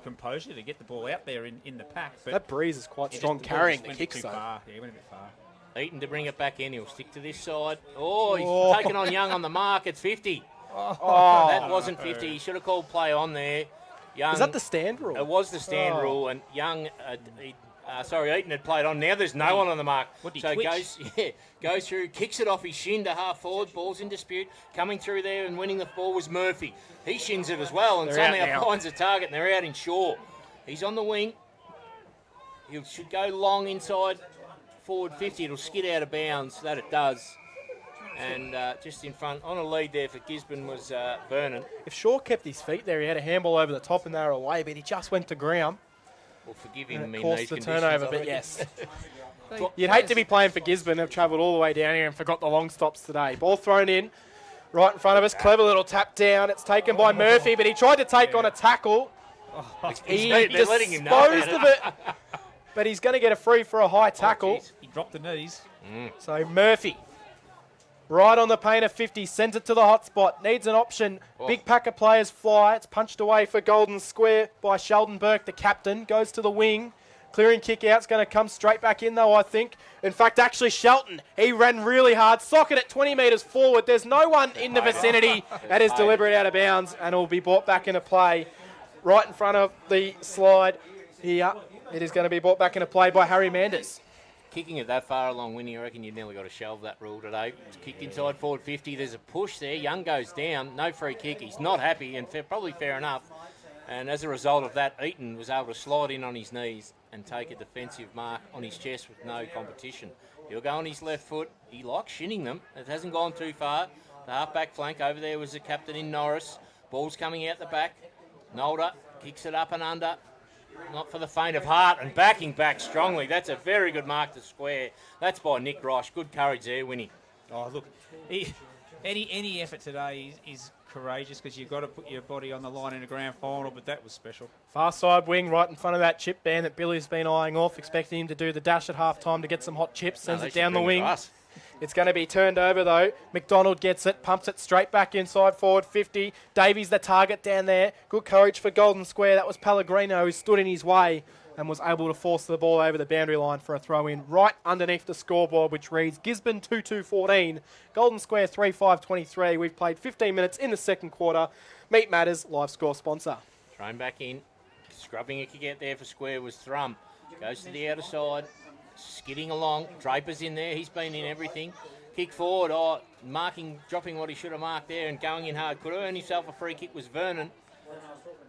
composure to get the ball out there in the pack. But that breeze is quite strong carrying the kicks, though. Yeah, he went a bit far. Eaton to bring it back in. He'll stick to this side. Oh, he's taken on Young on the mark. It's 50. Oh, that wasn't 50. He should have called play on there. Young, is that the stand rule? It was the stand rule, and Young... Eaton had played on. Now there's no one on the mark. So goes through, kicks it off his shin to half forward. Ball's in dispute. Coming through there and winning the ball was Murphy. He shins it as well and somehow finds a target, and they're out in Shaw. He's on the wing. He should go long inside forward 50. It'll skid out of bounds. That it does. And just in front, on a lead there for Gisborne was Vernon. If Shaw kept his feet there, he had a handball over the top and they were away, but he just went to ground. Well, forgive him in these caused the conditions, turnover, but yes. You'd hate to be playing for Gisborne. They've travelled all the way down here and forgot the long stops today. Ball thrown in, right in front of us. Clever little tap down. It's taken by Murphy, but he tried to take on a tackle. He disposed of it, but he's going to get a free for a high tackle. He dropped the knees. So Murphy, right on the paint of 50, sends it to the hot spot. Needs an option. Big pack of players fly. It's punched away for Golden Square by Sheldon Burke, the captain. Goes to the wing. Clearing kick out's going to come straight back in, though, I think. In fact, actually, Shelton, he ran really hard. Socket at 20 metres forward. There's no one in the vicinity. That is deliberate out of bounds and will be brought back into play right in front of the slide here. It is going to be brought back into play by Harry Manders. Kicking it that far along, Winnie, I reckon you've nearly got to shelve that rule today. It's kicked inside forward 50. There's a push there. Young goes down. No free kick. He's not happy, and probably fair enough. And as a result of that, Eaton was able to slide in on his knees and take a defensive mark on his chest with no competition. He'll go on his left foot. He likes shinning them. It hasn't gone too far. The half-back flank over there was the captain in Norris. Ball's coming out the back. Nolder kicks it up and under. Not for the faint of heart, and backing back strongly. That's a very good mark to square. That's by Nick Roche. Good courage there, Winnie. Oh, look, any effort today is courageous because you've got to put your body on the line in a grand final, but that was special. Far side wing right in front of that chip band that Billy's been eyeing off, expecting him to do the dash at half-time to get some hot chips. Sends it down the wing. It's going to be turned over, though. McDonald gets it, pumps it straight back inside forward 50. Davies the target down there. Good courage for Golden Square. That was Pellegrino who stood in his way and was able to force the ball over the boundary line for a throw-in right underneath the scoreboard, which reads Gisborne 2-2-14, Golden Square 3-5-23. We've played 15 minutes in the second quarter. Meat Matters, live score sponsor. Thrown back in. Scrubbing a kick out there for Square was Thrum. Goes to the outer side. Skidding along. Draper's in there. He's been in everything. Kick forward. Dropping what he should have marked there and going in hard. Could have earned himself a free kick was Vernon.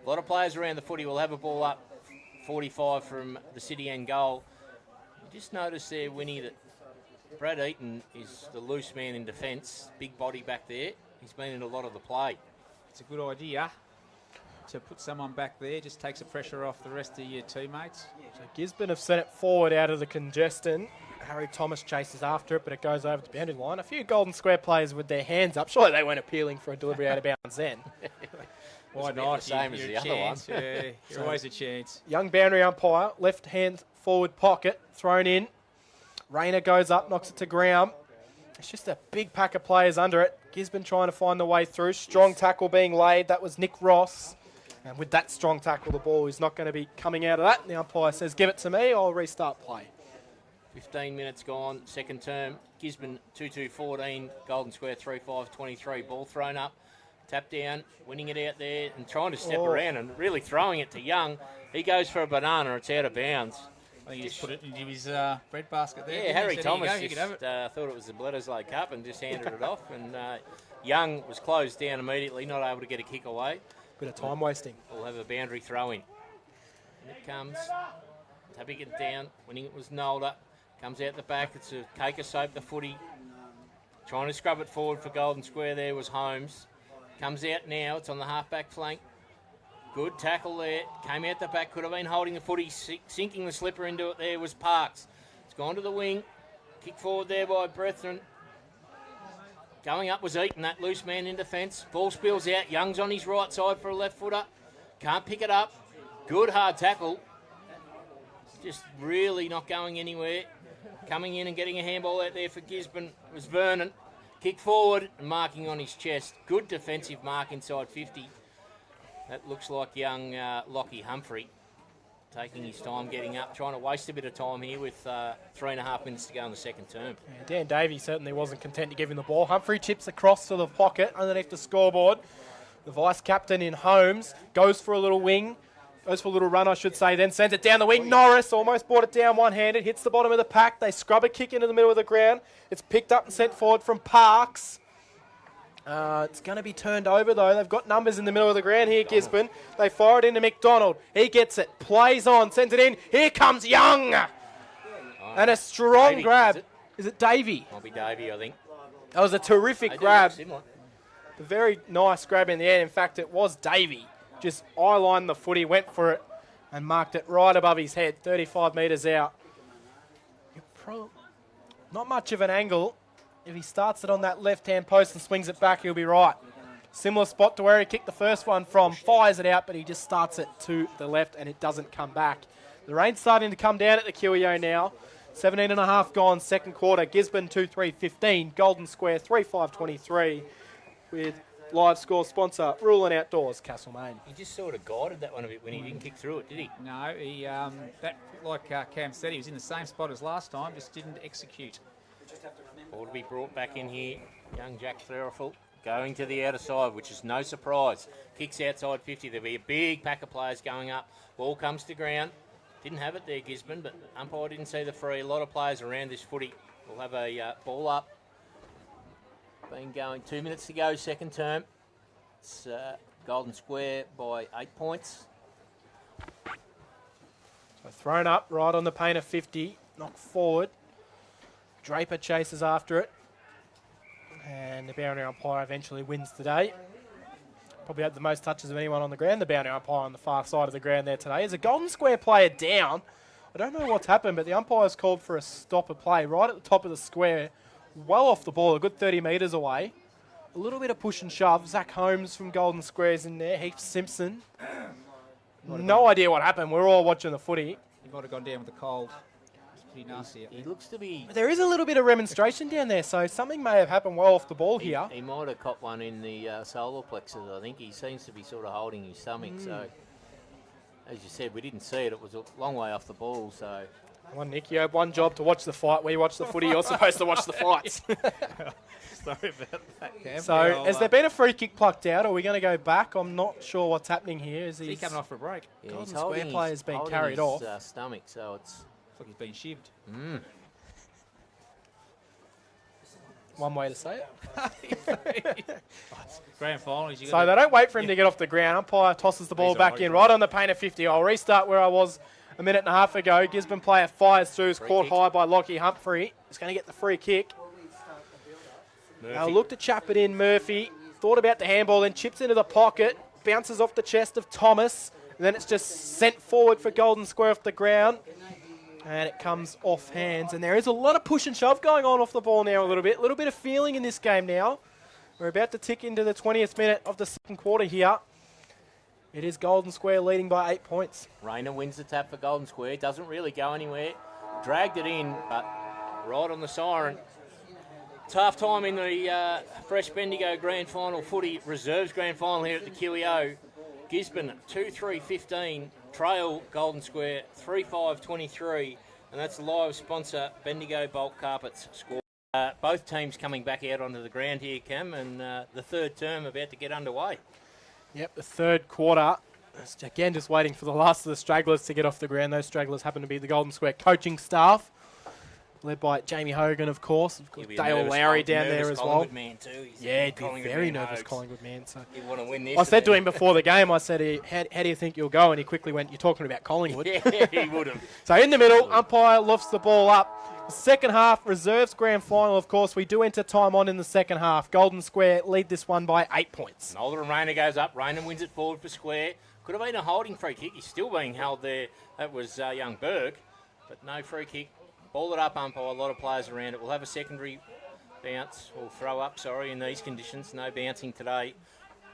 A lot of players around the footy will have a ball up. 45 from the city end goal. You just notice there, Winnie, that Brad Eaton is the loose man in defence. Big body back there. He's been in a lot of the play. It's a good idea to put someone back there. Just takes the pressure off the rest of your teammates. So Gisborne have sent it forward out of the congestion. Harry Thomas chases after it, but it goes over the boundary line. A few Golden Square players with their hands up. Surely they weren't appealing for a delivery out of bounds then. Why a bit not? the same as You're the a other one. chance. Yeah, you're always a chance. Young boundary umpire, left hand forward pocket, thrown in. Rayner goes up, knocks it to ground. It's just a big pack of players under it. Gisborne trying to find the way through. Strong tackle being laid. That was Nick Ross. And with that strong tackle, the ball is not going to be coming out of that. And the umpire says, give it to me, I'll restart play. 15 minutes gone, second term. Gisborne 2-2-14, Golden Square 3-5-23. Ball thrown up, tap down, winning it out there and trying to step around and really throwing it to Young. He goes for a banana, it's out of bounds. I think he just put it into his bread basket there. Yeah, didn't he? Harry Said, Thomas "Here you go, you just can have it." thought it was the Bledisloe Cup and just handed it off. And Young was closed down immediately, not able to get a kick away. Bit of time wasting. We'll have a boundary throw in. And it comes, tapping it down, winning it was Nolder. Comes out the back, it's a cake of soap, the footy. Trying to scrub it forward for Golden Square there was Holmes. Comes out now, it's on the half-back flank. Good tackle there, came out the back, could have been holding the footy, sinking the slipper into it there was Parks. It's gone to the wing, kick forward there by Brethren. Going up was Eaton, that loose man in defence. Ball spills out, Young's on his right side for a left footer. Can't pick it up, good hard tackle. Just really not going anywhere. Coming in and getting a handball out there for Gisborne was Vernon. Kick forward and marking on his chest. Good defensive mark inside 50. That looks like young Lockie Humphrey taking his time getting up, trying to waste a bit of time here with 3.5 minutes to go in the second term. Yeah, Dan Davey certainly wasn't content to give him the ball. Humphrey chips across to the pocket underneath the scoreboard. The vice-captain in Holmes goes for a little wing. Goes for a little run, I should say, then sends it down the wing. Norris almost brought it down one-handed, hits the bottom of the pack. They scrub a kick into the middle of the ground. It's picked up and sent forward from Parks. It's going to be turned over, though. They've got numbers in the middle of the ground here, Gisborne. They fire it into McDonald. He gets it, plays on, sends it in. Here comes Young. And a strong Davey, grab. Is it Davey? Might be Davey, I think. That was a terrific They do grab. look similar. A very nice grab in the end. In fact, it was Davey. Just eye-lined the footy, went for it, and marked it right above his head, 35 metres out. Not much of an angle. If he starts it on that left-hand post and swings it back, he'll be right. Similar spot to where he kicked the first one from. Fires it out, but he just starts it to the left, and it doesn't come back. The rain's starting to come down at the QEO now. 17.5 gone, second quarter. Gisborne 2-3-15. Golden Square 3-5-23 with live score sponsor, Rule and Outdoors, Castlemaine. He just sort of guided that one a bit when he didn't kick through it, did he? No, he that like Cam said, he was in the same spot as last time, just didn't execute. Ball to be brought back in here. Young Jack Theraful going to the outer side, which is no surprise. Kicks outside 50. There'll be a big pack of players going up. Ball comes to ground. Didn't have it there, Gisborne, but umpire didn't see the free. A lot of players around this footy. We'll have a ball up. Been going 2 minutes to go, second term. It's Golden Square by 8 points. So thrown up right on the paint of 50, knocked forward. Draper chases after it. And the boundary umpire eventually wins today. Probably had the most touches of anyone on the ground. The boundary umpire on the far side of the ground there today. Is a Golden Square player down. I don't know what's happened, but the umpire's called for a stop of play right at the top of the square. Well off the ball, a good 30 metres away. A little bit of push and shove. Zach Holmes from Golden Square's in there. Heath Simpson. No idea what happened. We're all watching the footy. He might have gone down with the cold. It's pretty nasty. He looks to be... There is a little bit of remonstration down there, so something may have happened well off the ball here. He might have copped one in the solar plexus, I think. He seems to be sort of holding his stomach, so... As you said, we didn't see it. It was a long way off the ball, so... Come on, Nick, you have one job to watch the fight. We watch the footy. You're supposed to watch the fights. Sorry about that, Cam. So, has there been a free kick plucked out? Or are we going to go back? I'm not sure what's happening here. Is He's coming off for a break. Yeah, Golden he's Square holding player's been holding carried his, off. Stomach, so it's... Looks like he's been shivved. One way to say it. Grand finals. You So they don't wait for him to get off the ground. Umpire tosses the ball He's back alright, in, right. right on the paint of 50. I'll restart where I was a minute and a half ago. Gisborne player fires through, is Free caught kick. high by Lockie Humphrey. He's going to get the free kick. Now look to chap it in, Murphy. Thought about the handball, then chips into the pocket. Bounces off the chest of Thomas. And then it's just sent forward for Golden Square off the ground. And it comes off hands. And there is a lot of push and shove going on off the ball now a little bit. A little bit of feeling in this game now. We're about to tick into the 20th minute of the second quarter here. It is Golden Square leading by 8 points. Rayner wins the tap for Golden Square. Doesn't really go anywhere. Dragged it in, but right on the siren. Tough time in the Fresh Bendigo Grand Final footy, Reserves Grand Final here at the QEO. Gisborne 2-3-15, trail Golden Square 3-5-23, and that's live sponsor Bendigo Bulk Carpets score. Both teams coming back out onto the ground here, Cam, and the third term about to get underway. Yep, the third quarter. Again, just waiting for the last of the stragglers to get off the ground. Those stragglers happen to be the Golden Square coaching staff, led by Jamie Hogan, of course. Dale Lowry down there as well. Man too. Yeah, he'd be very nervous Collingwood man. So he'd want to win this. I said to him before the game, I said, how do you think you'll go? And he quickly went, you're talking about Collingwood. Yeah, he would have. So in the middle, umpire lofts the ball up. The second half, Reserves Grand Final, of course. We do enter time on in the second half. Golden Square lead this one by 8 points. Nolder and Rayner goes up. Rayner wins it forward for Square. Could have been a holding free kick. He's still being held there. That was young Burke. But no free kick. Ball it up, umpire. A lot of players around it. We'll have a secondary bounce, or throw up, sorry, in these conditions. No bouncing today.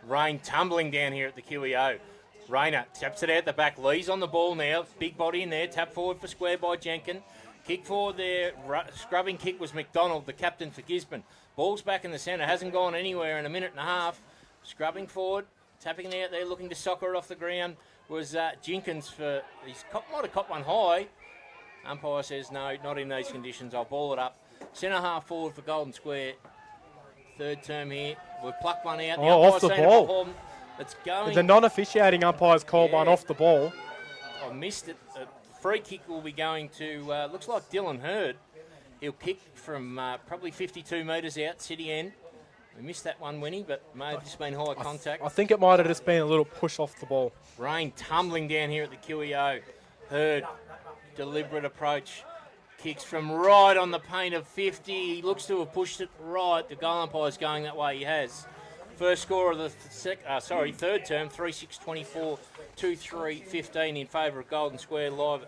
Rain tumbling down here at the QEO. Rayner taps it out the back. Lee's on the ball now. Big body in there. Tap forward for Square by Jenkin. Kick forward there. Scrubbing kick was McDonald, the captain for Gisborne. Ball's back in the centre. Hasn't gone anywhere in a minute and a half. Scrubbing forward. Tapping it out there, looking to soccer it off the ground was Jenkins for... might have caught one high. Umpire says, no, not in these conditions. I'll ball it up. Centre half forward for Golden Square. Third term here. We've plucked one out. Off the ball. It's going. The non-officiating umpire's called one off the ball. I missed it. Free kick will be going to, looks like Dylan Hurd. He'll kick from probably 52 metres out, city end. We missed that one, Winnie, but may have just been high contact. I think it might have just been a little push off the ball. Rain tumbling down here at the QEO. Hurd, deliberate approach. Kicks from right on the paint of 50. He looks to have pushed it right. The goal umpire's going that way. He has. First score of the third term, 3-6-24, 2-3-15 in favour of Golden Square. Live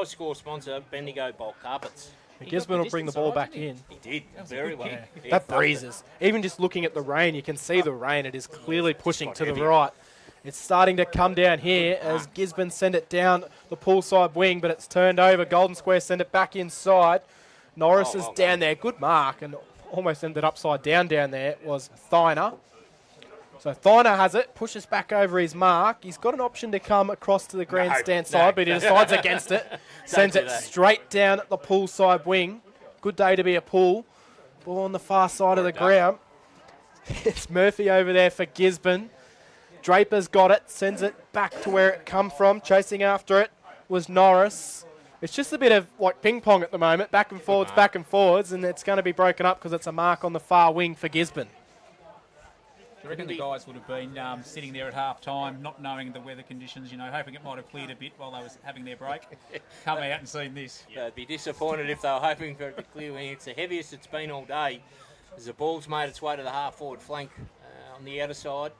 score sponsor, Bendigo Bulk Carpets. Gisborne will bring the ball back in. He did, very well. Yeah. That breezes. Even just looking at the rain, you can see the rain. It is clearly pushing to the right. It's starting to come down here as Gisborne send it down the poolside wing, but it's turned over. Golden Square send it back inside. Norris is down there. Good mark, and almost ended upside down there was Thyner. So Thyner has it, pushes back over his mark. He's got an option to come across to the grandstand side, but he decides against it. Sends it straight down at the poolside wing. Good day to be a pool. Ball on the far side of the ground. It's Murphy over there for Gisborne. Draper's got it, sends it back to where it come from. Chasing after it was Norris. It's just a bit of like ping pong at the moment, back and forwards, and it's going to be broken up because it's a mark on the far wing for Gisborne. I reckon the guys would have been sitting there at half time, not knowing the weather conditions, hoping it might have cleared a bit while they was having their break. Come out and seen this. Yeah, they'd be disappointed if they were hoping for it to clear when it's the heaviest it's been all day. As the ball's made its way to the half-forward flank on the outer side.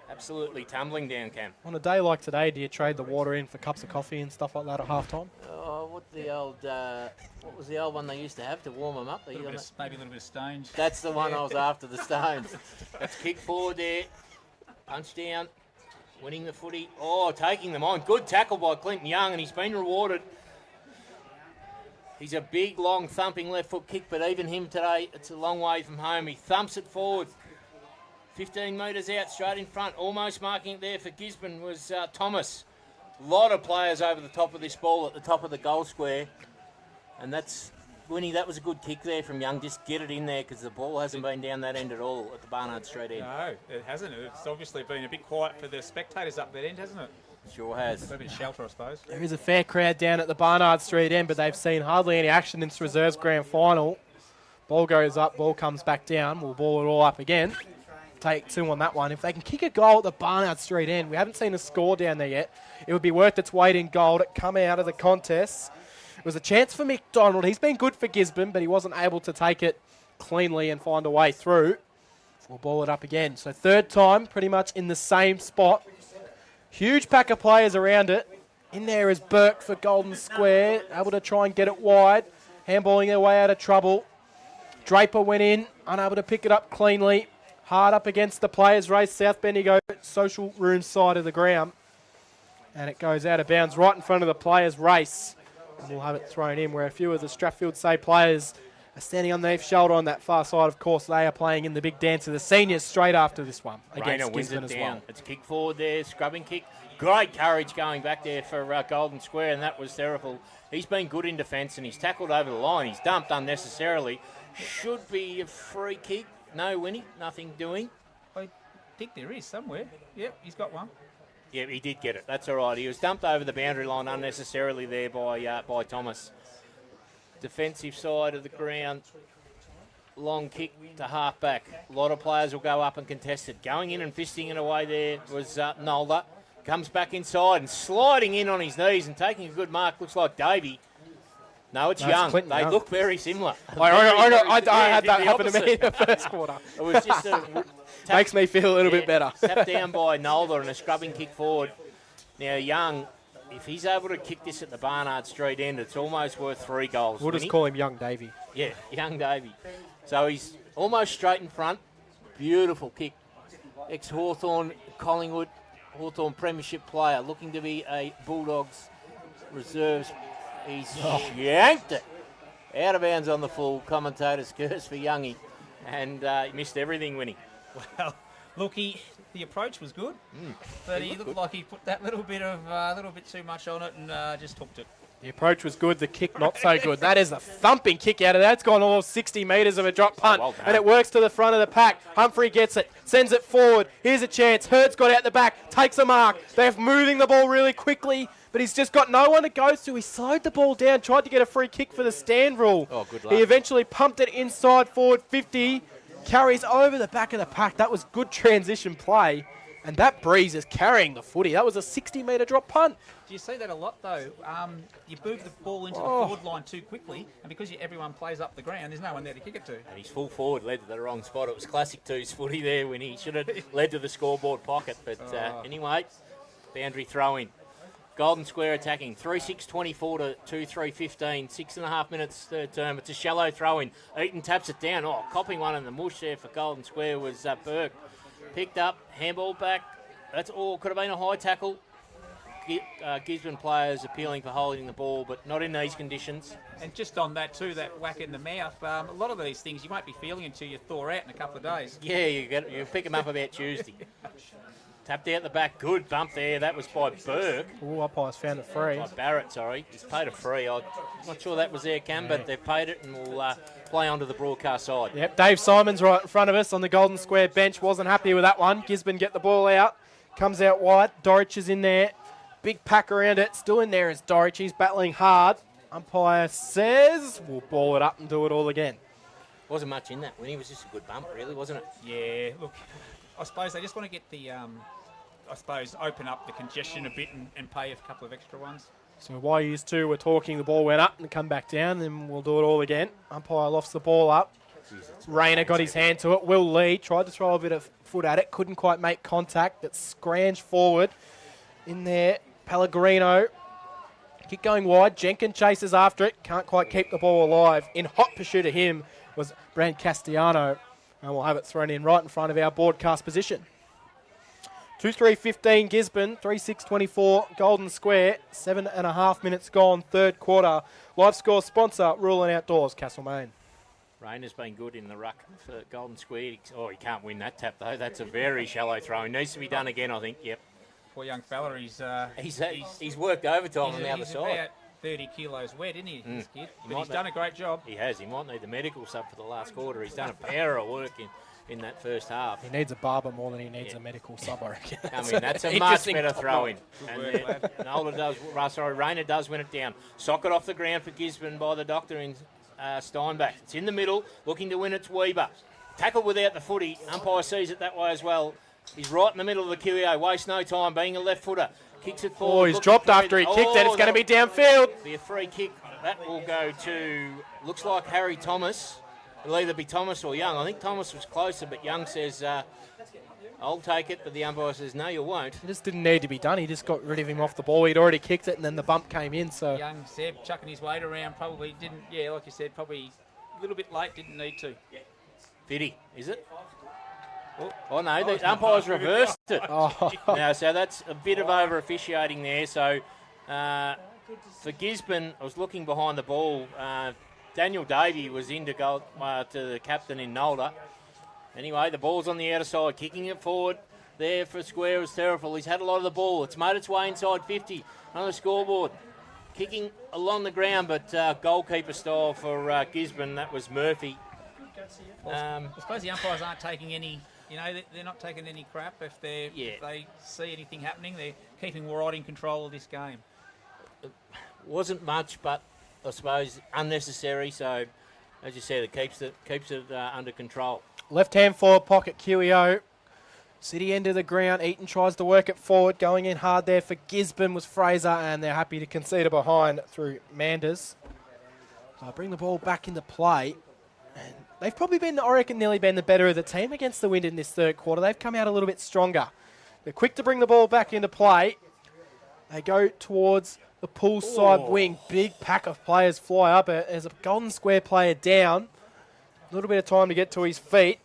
Absolutely tumbling down, Cam. On a day like today, do you trade the water in for cups of coffee and stuff like that at half time? Oh, what was the old one they used to have to warm them up? Maybe a little bit of Stones. That's the one I was after, the Stones. That's kick forward there. Punch down. Winning the footy. Oh, taking them on. Good tackle by Clinton Young, and he's been rewarded. He's a big, long, thumping left foot kick, but even him today, it's a long way from home. He thumps it forward. 15 metres out, straight in front. Almost marking it there for Gisborne was Thomas. A lot of players over the top of this ball at the top of the goal square. And that's, Winnie, that was a good kick there from Young. Just get it in there because the ball hasn't been down that end at all at the Barnard Street end. No, it hasn't. It's obviously been a bit quiet for the spectators up that end, hasn't it? Sure has. A bit of shelter, I suppose. There is a fair crowd down at the Barnard Street end, but they've seen hardly any action in this Reserves Grand Final. Ball goes up, ball comes back down. We'll ball it all up again. Take two on that one. If they can kick a goal at the Barnard Street end, we haven't seen a score down there yet. It would be worth its weight in gold to come out of the contest. It was a chance for McDonald. He's been good for Gisborne, but he wasn't able to take it cleanly and find a way through. We'll ball it up again. So third time, pretty much in the same spot. Huge pack of players around it. In there is Burke for Golden Square, able to try and get it wide. Handballing their way out of trouble. Draper went in, unable to pick it up cleanly. hard up against the players' race. South Bendigo social room side of the ground. And it goes out of bounds right in front of the players' race. And we'll have it thrown in where a few of the Strathfield Say players are standing underneath shoulder on that far side. Of course, they are playing in the big dance of the seniors straight after this one against Gisborne as well. It's a kick forward there, scrubbing kick. Great courage going back there for Golden Square, and that was terrible. He's been good in defence, and he's tackled over the line. He's dumped unnecessarily. Should be a free kick. No, Winnie, nothing doing. I think there is somewhere. Yep, he's got one. Yeah, he did get it. That's all right. He was dumped over the boundary line unnecessarily there by Thomas. Defensive side of the ground. Long kick to half back. A lot of players will go up and contest it. Going in and fisting it away there was Nolder. Comes back inside and sliding in on his knees and taking a good mark. Looks like Davey. No, it's Young. Clinton They Young. look very similar. I had that happen to me in the first quarter. It was just a Makes me feel a little bit better. Tapped down by Nolder and a scrubbing kick forward. Now, Young, if he's able to kick this at the Barnard Street end, it's almost worth 3 goals. We'll just call him Young Davey. Yeah, Young Davey. So he's almost straight in front. Beautiful kick. Ex-Hawthorn, Collingwood, Hawthorn Premiership player, looking to be a Bulldogs reserves. He's yanked it. Out of bounds on the full. Commentator's curse for Youngie. And he missed everything, Winnie. Well, look, the approach was good, but he looked like he put that little bit too much on it and just hooked it. The approach was good, the kick not so good. That is a thumping kick out of that. It's gone all 60 metres of a drop punt, Well done. and it works to the front of the pack. Humphrey gets it, sends it forward. Here's a chance. Hurd's got out the back, takes a mark. They're moving the ball really quickly, but he's just got no one to go to. He slowed the ball down, tried to get a free kick for the stand rule. Oh, good luck. He eventually pumped it inside forward 50, carries over the back of the pack. That was good transition play, and that Breeze is carrying the footy. That was a 60-metre drop punt. Do you see that a lot, though? You move the ball into the forward line too quickly, and because everyone plays up the ground, there's no one there to kick it to. And his full forward led to the wrong spot. It was classic twos footy there when he should have led to the scoreboard pocket. But anyway, boundary throw in. Golden Square attacking 3-6-24 to 2-3-15. 6.5 minutes third term. It's a shallow throw in. Eaton taps it down. Oh, copping one in the mush there for Golden Square was Burke. Picked up, handball back. That's all. Could have been a high tackle. Gisborne players appealing for holding the ball, but not in these conditions. And just on that too, that whack in the mouth, a lot of these things you won't be feeling until you thaw out in a couple of days. Yeah, you pick them up about Tuesday. Tapped out the back. Good bump there. That was by Burke. Ooh, umpires found it free. By Barrett, sorry. He's paid a free. I'm not sure that was there, Cam, but they've paid it and we'll play onto the broadcast side. Yep, Dave Simon's right in front of us on the Golden Square bench. Wasn't happy with that one. Gisborne get the ball out. Comes out wide. Dorich is in there. Big pack around it. Still in there is Dorich. He's battling hard. Umpire says we'll ball it up and do it all again. Wasn't much in that when he was just a good bump, really, wasn't it? Yeah, look, I suppose they just want to get the, open up the congestion a bit and pay a couple of extra ones. So while you two were talking, the ball went up and come back down, and we'll do it all again. Umpire lofts the ball up. Rayner got his hand to it. Will Lee tried to throw a bit of foot at it. Couldn't quite make contact. It scrounged forward. In there, Pellegrino. Kick going wide. Jenkins chases after it. Can't quite keep the ball alive. In hot pursuit of him was Brand Castellano. And we'll have it thrown in right in front of our broadcast position. 2-3-15 Gisborne, 3-6-24 Golden Square, 7.5 minutes gone, third quarter. Live score sponsor, Rural and Outdoors, Castlemaine. Rayner's been good in the ruck for Golden Square. Oh, he can't win that tap, though. That's a very shallow throw. It needs to be done again, I think. Yep. Poor young fella, he's worked overtime on the other he's side. about 30 kilos wet, isn't he, this kid? But might he's done a great job. He has. He might need the medical sub for the last quarter. He's done a power of work in that first half. He needs a barber more than he needs a medical sub, I reckon. I mean, that's a much better throw-in. And Rayner does win it down. Socket off the ground for Gisborne by the doctor in Steinbach. It's in the middle, looking to win it's Weber. Tackled without the footy. Umpire sees it that way as well. He's right in the middle of the QEO. Waste no time, being a left footer. Kicks it forward. Oh, he's dropped after he kicked it. It's going to be downfield. Be a free kick. That will go to, looks like Harry Thomas. It'll either be Thomas or Young. I think Thomas was closer, but Young says, I'll take it. But the umpire says, no, you won't. It just didn't need to be done. He just got rid of him off the ball. He'd already kicked it, and then the bump came in. So Young Seb chucking his weight around, probably didn't, like you said, probably a little bit late, didn't need to. Fitty, is it? Oh, no, the umpire's reversed it. Oh. Now, so that's a bit of over-officiating there. So for Gisborne, I was looking behind the ball. Daniel Davey was into goal to the captain in Nolder. Anyway, the ball's on the outer side, kicking it forward. There for Square is Terrible. He's had a lot of the ball. It's made its way inside 50 on the scoreboard. Kicking along the ground, but goalkeeper style for Gisborne. That was Murphy. I suppose the umpires aren't taking any, they're not taking any crap if they see anything happening. They're keeping right in control of this game. It wasn't much, but I suppose unnecessary. So, as you said, it keeps it under control. Left-hand forward pocket, QEO. City end of the ground. Eaton tries to work it forward. Going in hard there for Gisborne was Fraser, and they're happy to concede a behind through Manders. So I'll bring the ball back into play. And they've probably been, I reckon, nearly been the better of the team against the wind in this third quarter. They've come out a little bit stronger. They're quick to bring the ball back into play. They go towards the poolside wing. Big pack of players fly up. There's a Golden Square player down. A little bit of time to get to his feet.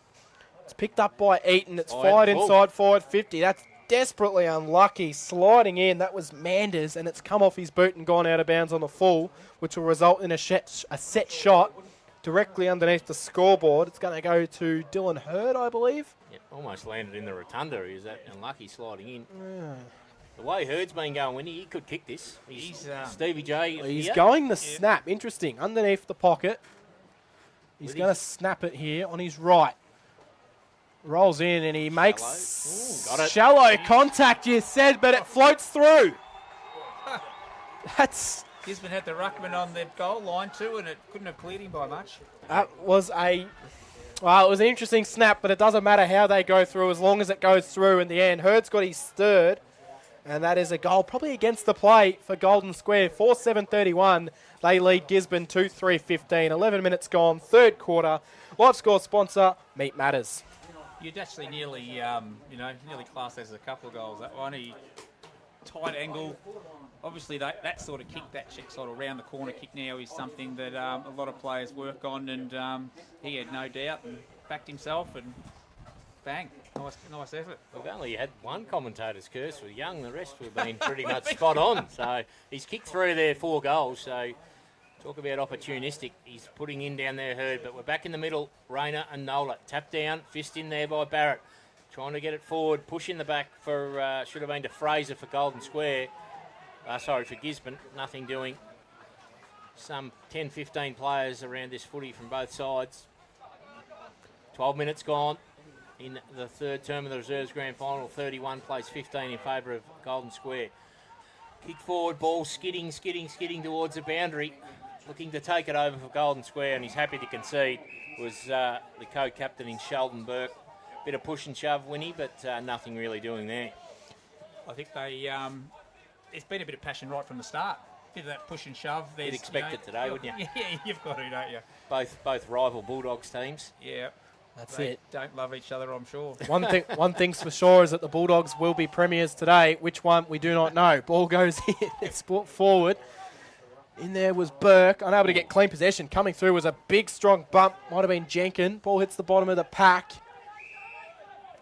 It's picked up by Eaton. It's fired inside forward 50. That's desperately unlucky. Sliding in, that was Manders, and it's come off his boot and gone out of bounds on the full, which will result in a set shot directly underneath the scoreboard. It's going to go to Dylan Hurd, I believe. Yeah, almost landed in the rotunda. Is that unlucky sliding in? Yeah. The way Hurd's been going, Winnie, he could kick this. He's Stevie J. He's going the snap. Interesting. Underneath the pocket. He's going to snap it here on his right. Rolls in and he makes shallow contact, you said, but it floats through. That's... Gisborne had the ruckman on the goal line too, and it couldn't have cleared him by much. That was it was an interesting snap, but it doesn't matter how they go through as long as it goes through in the end. Hurd's got his third, and that is a goal probably against the play for Golden Square. 4-7-31. They lead Gisborne 2-3-15. 11 minutes gone, third quarter. Live score sponsor, Meat Matters. You'd actually nearly class as a couple of goals. That one, he tight angle. Obviously, that sort of kick, that sort of round the corner kick now is something that a lot of players work on, and he had no doubt and backed himself, and bang, nice effort. We've only had one commentator's curse with Young. The rest have been pretty much spot on. So he's kicked through there 4 goals. So talk about opportunistic. He's putting in down there, Hurd, but we're back in the middle. Rayner and Nola. Tap down, fist in there by Barrett. Trying to get it forward, push in the back for, should have been to Fraser for Golden Square. For Gisborne. Nothing doing. Some 10, 15 players around this footy from both sides. 12 minutes gone in the third term of the Reserves Grand Final. 31 plays 15 in favour of Golden Square. Kick forward, ball skidding towards the boundary. Looking to take it over for Golden Square, and he's happy to concede. Was the co-captain in Sheldon Burke. Bit of push and shove, Winnie, but nothing really doing there. I think they... It's been a bit of passion right from the start. Bit of that push and shove. You'd expect it today, wouldn't you? Yeah, you've got to, don't you? Both rival Bulldogs teams. Yeah. They don't love each other, I'm sure. One thing's for sure is that the Bulldogs will be premiers today. Which one, we do not know. Ball goes in. It's brought forward. In there was Burke. Unable to get clean possession. Coming through was a big, strong bump. Might have been Jenkin. Ball hits the bottom of the pack.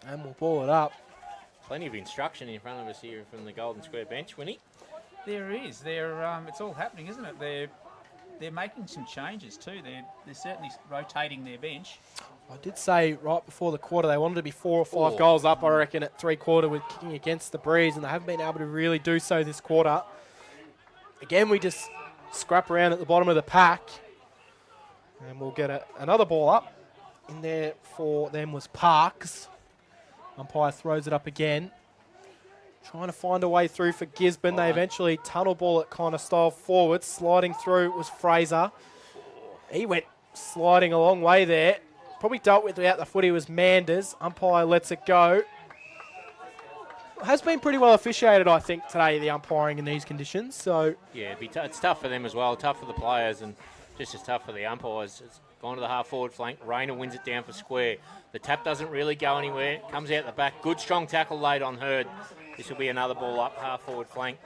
And we'll ball it up. Plenty of instruction in front of us here from the Golden Square bench, Winnie. There is. It's all happening, isn't it? They're making some changes too. They're certainly rotating their bench. I did say right before the quarter they wanted to be 4 or 5 goals up, I reckon, at 3/4 with kicking against the breeze, and they haven't been able to really do so this quarter. Again, we just scrap around at the bottom of the pack, and we'll get another ball up. In there for them was Parks. Umpire throws it up again. Trying to find a way through for Gisborne. They eventually tunnel ball it kind of style forward. Sliding through was Fraser. He went sliding a long way there. Probably dealt with without the footy was Manders. Umpire lets it go. Has been pretty well officiated, I think, today, the umpiring in these conditions. So yeah, it's tough for them as well. Tough for the players and just as tough for the umpires. It's gone to the half-forward flank. Rayner wins it down for Square. The tap doesn't really go anywhere. Comes out the back. Good, strong tackle laid on Hurd. This will be another ball up, half-forward flank.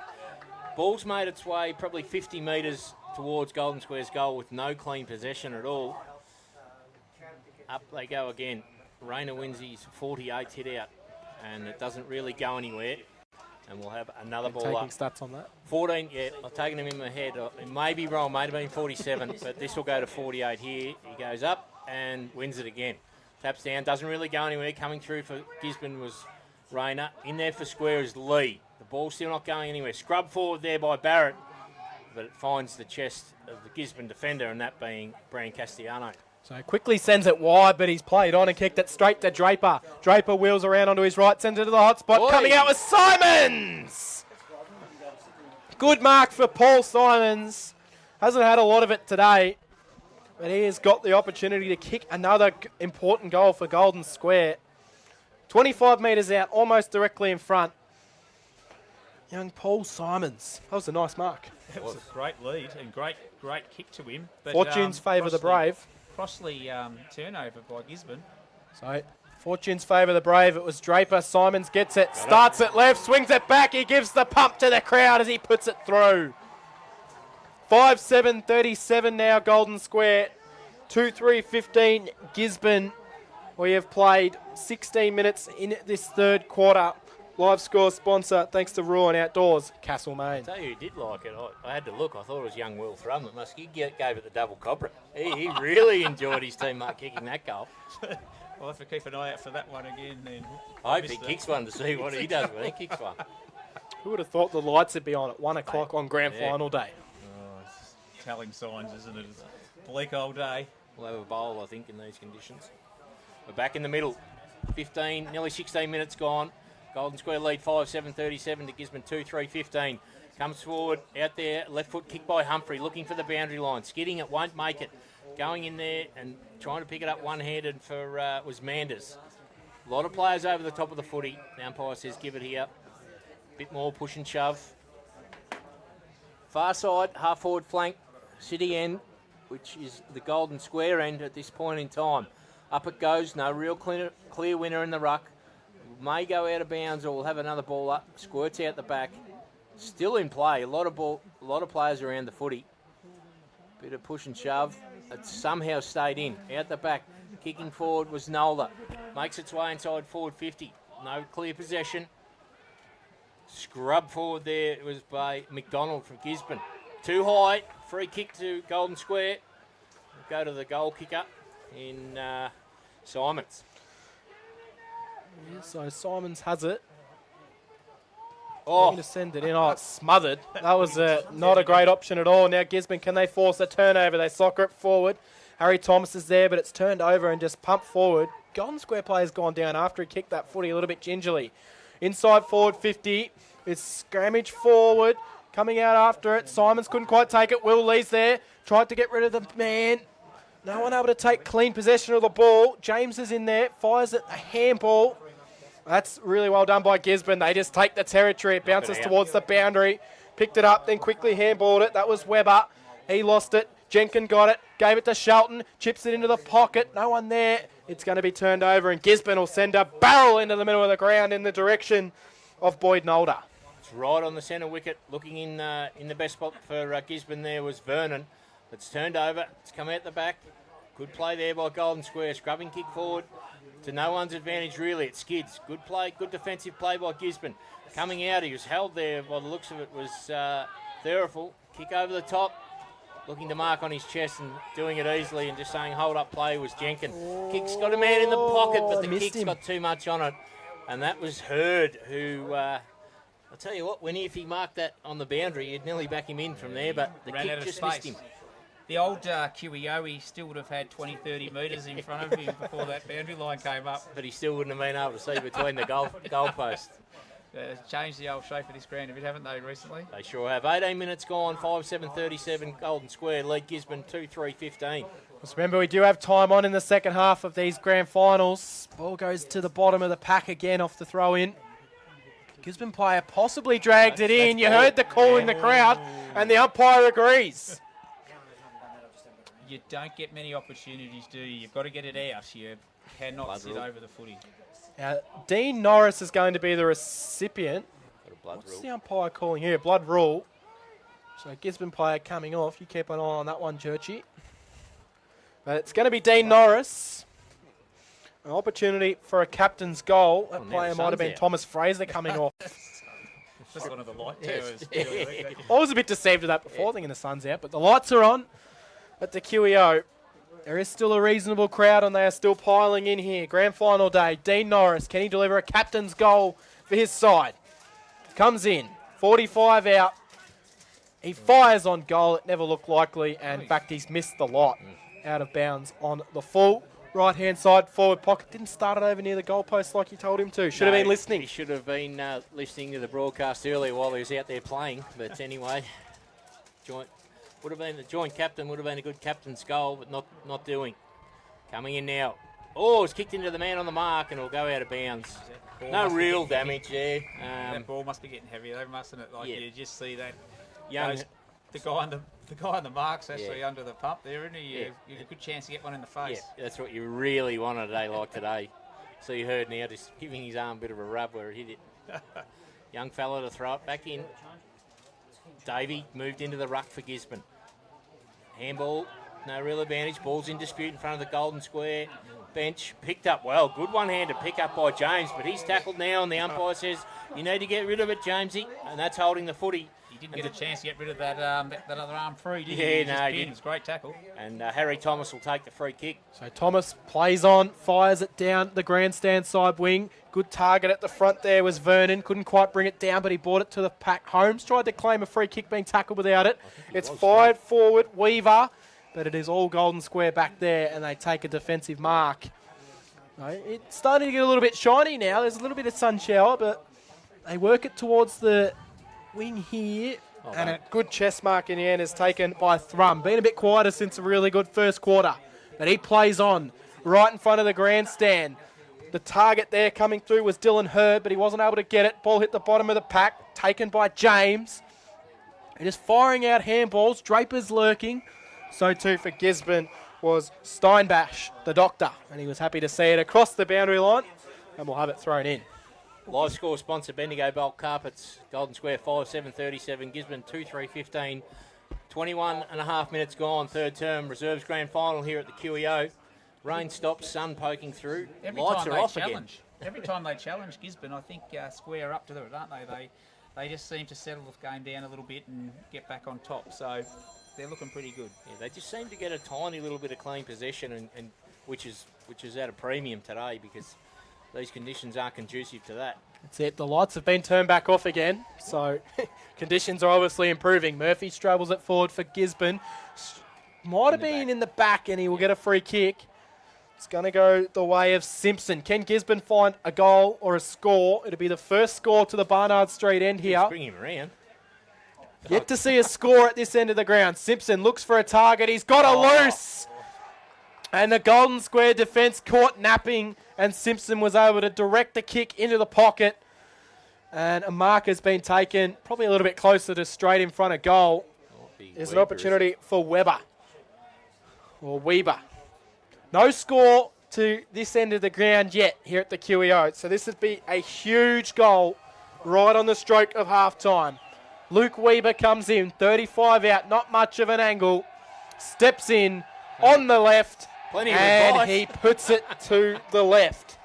Ball's made its way probably 50 metres towards Golden Square's goal with no clean possession at all. Up they go again. Rayner wins his 48th hit out, and it doesn't really go anywhere. And we'll have another ball Taking up. stats on that. 14, yeah, I've taken him in my head. It may be wrong, may have been 47, but this will go to 48 here. He goes up and wins it again. Taps down, doesn't really go anywhere. Coming through for Gisborne was Rayner. In there for square is Lee. The ball's still not going anywhere. Scrub forward there by Barrett, but it finds the chest of the Gisborne defender, and that being Brian Castellano. So quickly sends it wide, but he's played on and kicked it straight to Draper. Draper wheels around onto his right, sends it to the hot spot. Oi. Coming out with Simons! Good mark for Paul Simons. Hasn't had a lot of it today, but he has got the opportunity to kick another important goal for Golden Square. 25 metres out, almost directly in front. Young Paul Simons. That was a nice mark. It was a great lead and great kick to him. But, Fortunes favour the Brave. Crossley turnover by Gisborne. So, Fortunes favour the Brave. It was Draper. Simons gets it. Starts it left. Swings it back. He gives the pump to the crowd as he puts it through. 5-7-37 now, Golden Square. 2-3-15, Gisborne. We have played 16 minutes in this third quarter. Live score sponsor, thanks to Ruin Outdoors, Castlemaine. Tell you who did like it. I had to look. I thought it was young Will Thrum that gave it the double cobra. He really enjoyed his teammate kicking that goal. I'll have to keep an eye out for that one again then. I hope he kicks one to see what he does when he kicks one. Who would have thought the lights would be on at 1 o'clock on grand final day? Oh, it's telling signs, isn't it? It's a bleak old day. We'll have a bowl, I think, in these conditions. We're back in the middle. 15, nearly 16 minutes gone. Golden Square lead 5-7-37 to Gisborne 2-3-15. Comes forward, out there, left foot kick by Humphrey, looking for the boundary line. Skidding it, won't make it. Going in there and trying to pick it up one-handed for was Manders. A lot of players over the top of the footy. The umpire says give it here. Bit more push and shove. Far side, half forward flank, city end, which is the Golden Square end at this point in time. Up it goes, no real clear winner in the ruck. May go out of bounds or we'll have another ball up. Squirts out the back. Still in play. A lot of players around the footy. Bit of push and shove. It somehow stayed in. Out the back. Kicking forward was Nola. Makes its way inside forward 50. No clear possession. Scrub forward there. It was by McDonald from Gisborne. Too high. Free kick to Golden Square. We'll go to the goal kicker in Simons. Yeah, so Simons has it. Oh, Going to send it in. Oh, it's smothered. That was not a great option at all. Now Gisborne, can they force a turnover? They soccer it forward. Harry Thomas is there, but it's turned over and just pumped forward. Golden Square player's gone down after he kicked that footy a little bit gingerly. Inside forward 50. It's scrammage forward. Coming out after it. Simons couldn't quite take it. Will Lee's there. Tried to get rid of the man. No one able to take clean possession of the ball. James is in there. Fires it a handball. That's really well done by Gisborne. They just take the territory. It bounces towards the boundary. Picked it up, then quickly handballed it. That was Webber. He lost it. Jenkin got it. Gave it to Shelton. Chips it into the pocket. No one there. It's going to be turned over, and Gisborne will send a barrel into the middle of the ground in the direction of Boyd Nolder. It's right on the centre wicket. Looking in the best spot for Gisborne there was Vernon. It's turned over. It's come out the back. Good play there by Golden Square. Scrubbing kick forward. To no one's advantage, really. It skids. Good play, good defensive play by Gisborne. Coming out, he was held there by the looks of it, was Theraful. Kick over the top, looking to mark on his chest and doing it easily and just saying hold up play was Jenkin. Kick's got a man in the pocket, but the kick's got too much on it. And that was Hurd, who, I'll tell you what, if he marked that on the boundary, you'd nearly back him in from there, but the kick just missed him. The old Kiwiyoe still would have had 20, 30 metres in front of him before that boundary line came up. But he still wouldn't have been able to see between the goalposts. Changed the old shape of this ground a bit, haven't they, recently? They sure have. 18 minutes gone, 5-7-37, Golden Square lead Gisborne 2-3-15. Just remember, we do have time on in the second half of these grand finals. Ball goes to the bottom of the pack again off the throw-in. Gisborne player possibly dragged it in. You heard the call in the crowd, and the umpire agrees. You don't get many opportunities, do you? You've got to get it out. You cannot sit over the footy. Dean Norris is going to be the recipient. What's the umpire calling here? Blood rule. So Gisborne player coming off. You keep an eye on that one, Churchy. But it's going to be Dean Norris. An opportunity for a captain's goal. That now player the might have sun's been out. Thomas Fraser coming off. Just one of the light Yes. towers. I was a bit deceived with that before, thinking the sun's out, but the lights are on at the QEO. There is still a reasonable crowd, and they are still piling in here. Grand final day. Dean Norris, can he deliver a captain's goal for his side? Comes in, 45 out. He fires on goal. It never looked likely, and in fact, he's missed the lot out of bounds on the full right-hand side forward pocket. Didn't start it over near the goalpost like you told him to. Should have been listening. He should have been listening to the broadcast earlier while he was out there playing. But anyway, the joint captain would have been a good captain's goal, but not doing. Coming in now. Oh, it's kicked into the man on the mark, and it'll go out of bounds. No real damage there. That ball must be getting heavy though, mustn't it? Like you just see that. Young, The guy on the mark's actually under the pump there, isn't he? You have a good chance to get one in the face. Yeah, that's what you really want on a day like today. So you heard now just giving his arm a bit of a rub where it hit it. Young fella to throw it back in. Davey moved into the ruck for Gisborne. Handball, no real advantage. Ball's in dispute in front of the golden square. Bench picked up well. Good one-handed pick up by James, but he's tackled now, and the umpire says, you need to get rid of it, Jamesy, and that's holding the footy. He didn't get a chance to get rid of that that other arm free, did he? Yeah, He just no, he pinned. didn't. It was a great tackle. And Harry Thomas will take the free kick. So Thomas plays on, fires it down the grandstand side wing. Good target at the front there was Vernon. Couldn't quite bring it down, but he brought it to the pack. Holmes tried to claim a free kick being tackled without it. It's fired forward, Weaver, but it is all golden square back there, and they take a defensive mark. It's starting to get a little bit shiny now. There's a little bit of sun shower, but they work it towards the wing here. And a good chest mark in the end is taken by Thrum. Been a bit quieter since a really good first quarter. But he plays on right in front of the grandstand. The target there coming through was Dylan Hurd, but he wasn't able to get it. Ball hit the bottom of the pack, taken by James. It is firing out handballs. Draper's lurking. So too for Gisborne was Steinbach, the doctor. And he was happy to see it across the boundary line. And we'll have it thrown in. Live score sponsor Bendigo Bulk Carpets, Golden Square 5-7-37, Gisborne 2-3-15, 21 and a half minutes gone, third term, reserves grand final here at the QEO. Rain stops, sun poking through, lights are off again. Every time they challenge Gisborne, I think Square up to it, aren't they? They just seem to settle the game down a little bit and get back on top, so they're looking pretty good. Yeah, they just seem to get a tiny little bit of clean possession, and which is at a premium today because these conditions are conducive to that. That's it. The lights have been turned back off again, so conditions are obviously improving. Murphy straddles it forward for Gisborne. Might have been in the back, and he will get a free kick. It's going to go the way of Simpson. Can Gisborne find a goal or a score? It'll be the first score to the Barnard Street end here. Bring him around. Yet to see a score at this end of the ground. Simpson looks for a target. He's got a loose. And the Golden Square defence caught napping, and Simpson was able to direct the kick into the pocket. And a mark has been taken, probably a little bit closer to straight in front of goal. There's an opportunity for Weber. Or Weber. No score to this end of the ground yet here at the QEO. So this would be a huge goal right on the stroke of half-time. Luke Weber comes in, 35 out, not much of an angle. Steps in on the left. Plenty of and advice. he puts it to the left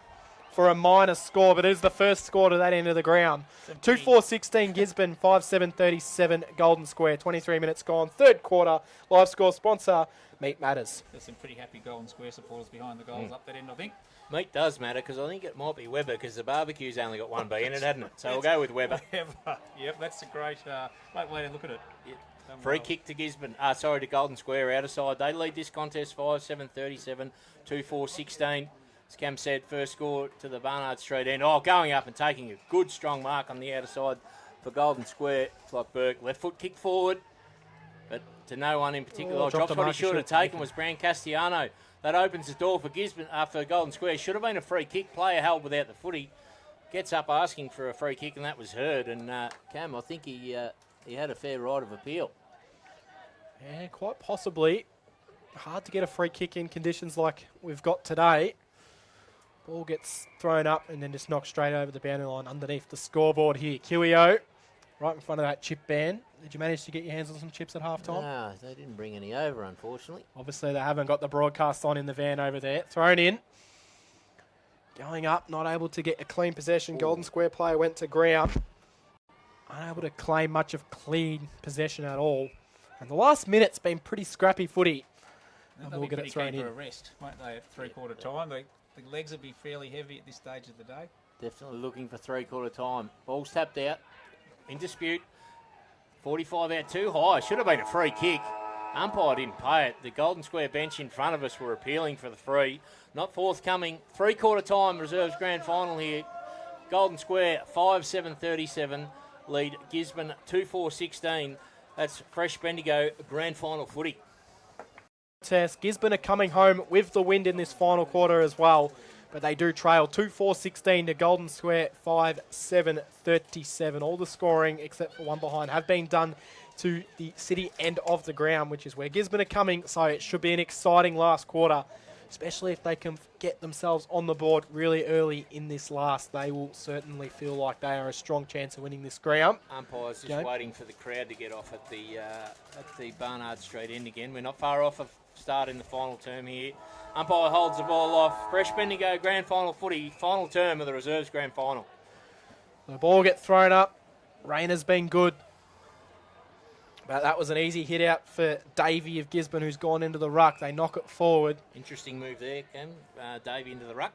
for a minor score, but it is the first score to that end of the ground. 2-4-16 Gisborne, 5-7-37 Golden Square, 23 minutes gone, third quarter. Live score sponsor, Meat Matters. There's some pretty happy Golden Square supporters behind the goals up that end, I think. Meat does matter because I think it might be Weber because the barbecue's only got one B in it, hasn't it? So we'll go with Weber. Yep, that's a great way to look at it. Free kick to Gisborne. To Golden Square outer side. They lead this contest 5-7-37, 2-4-16. As Cam said, first score to the Barnard Street end. Oh, going up and taking a good strong mark on the outer side for Golden Square. It's like Burke. Left foot kick forward, but to no one in particular. Drops what he should have taken was Brand Castellano. That opens the door for Gisborne for Golden Square. Should have been a free kick. Player held without the footy. Gets up asking for a free kick, and that was heard. And Cam, I think he had a fair right of appeal. Yeah, quite possibly. Hard to get a free kick in conditions like we've got today. Ball gets thrown up and then just knocked straight over the boundary line underneath the scoreboard here. QEO, right in front of that chip ban. Did you manage to get your hands on some chips at halftime? No, they didn't bring any over, unfortunately. Obviously, they haven't got the broadcast on in the van over there. Thrown in. Going up, not able to get a clean possession. Golden Square player went to ground. Unable to claim much of clean possession at all. And the last minute's been pretty scrappy footy. And They'll we'll be get it pretty thrown keen in. for a rest, won't they, at three-quarter time? The legs will be fairly heavy at this stage of the day. Definitely looking for three-quarter time. Ball's tapped out. In dispute. 45 out too high. Should have been a free kick. Umpire didn't pay it. The Golden Square bench in front of us were appealing for the free. Not forthcoming. Three-quarter time reserves grand final here. Golden Square 5-7-37. Lead Gisborne 2-4-16. That's fresh Bendigo grand final footy. Test. Gisborne are coming home with the wind in this final quarter as well. But they do trail 2-4-16 to Golden Square 5-7-37. All the scoring, except for one behind, have been done to the city end of the ground, which is where Gisborne are coming. So it should be an exciting last quarter, especially if they can get themselves on the board really early in this last. They will certainly feel like they are a strong chance of winning this ground. Umpire's just waiting for the crowd to get off at the Barnard Street end again. We're not far off of starting the final term here. Umpire holds the ball off. Fresh Bendigo grand final footy. Final term of the reserves grand final. The ball gets thrown up. Rain has been good. But that was an easy hit out for Davey of Gisborne, who's gone into the ruck. They knock it forward. Interesting move there, Cam. Davey into the ruck.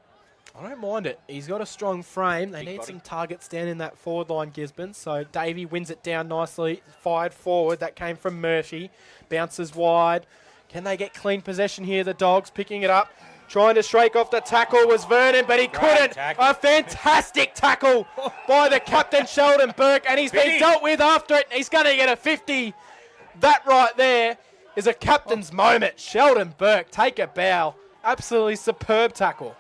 I don't mind it. He's got a strong frame. They Big need body. some targets down in that forward line, Gisborne. So Davey wins it down nicely. Fired forward. That came from Murphy. Bounces wide. Can they get clean possession here? The Dogs picking it up. Trying to shake off the tackle was Vernon, but he couldn't. tackle. A fantastic tackle by the captain, Sheldon Burke, and he's been Big. dealt with after it. He's going to get a 50. That right there is a captain's moment. Sheldon Burke, take a bow. Absolutely superb tackle.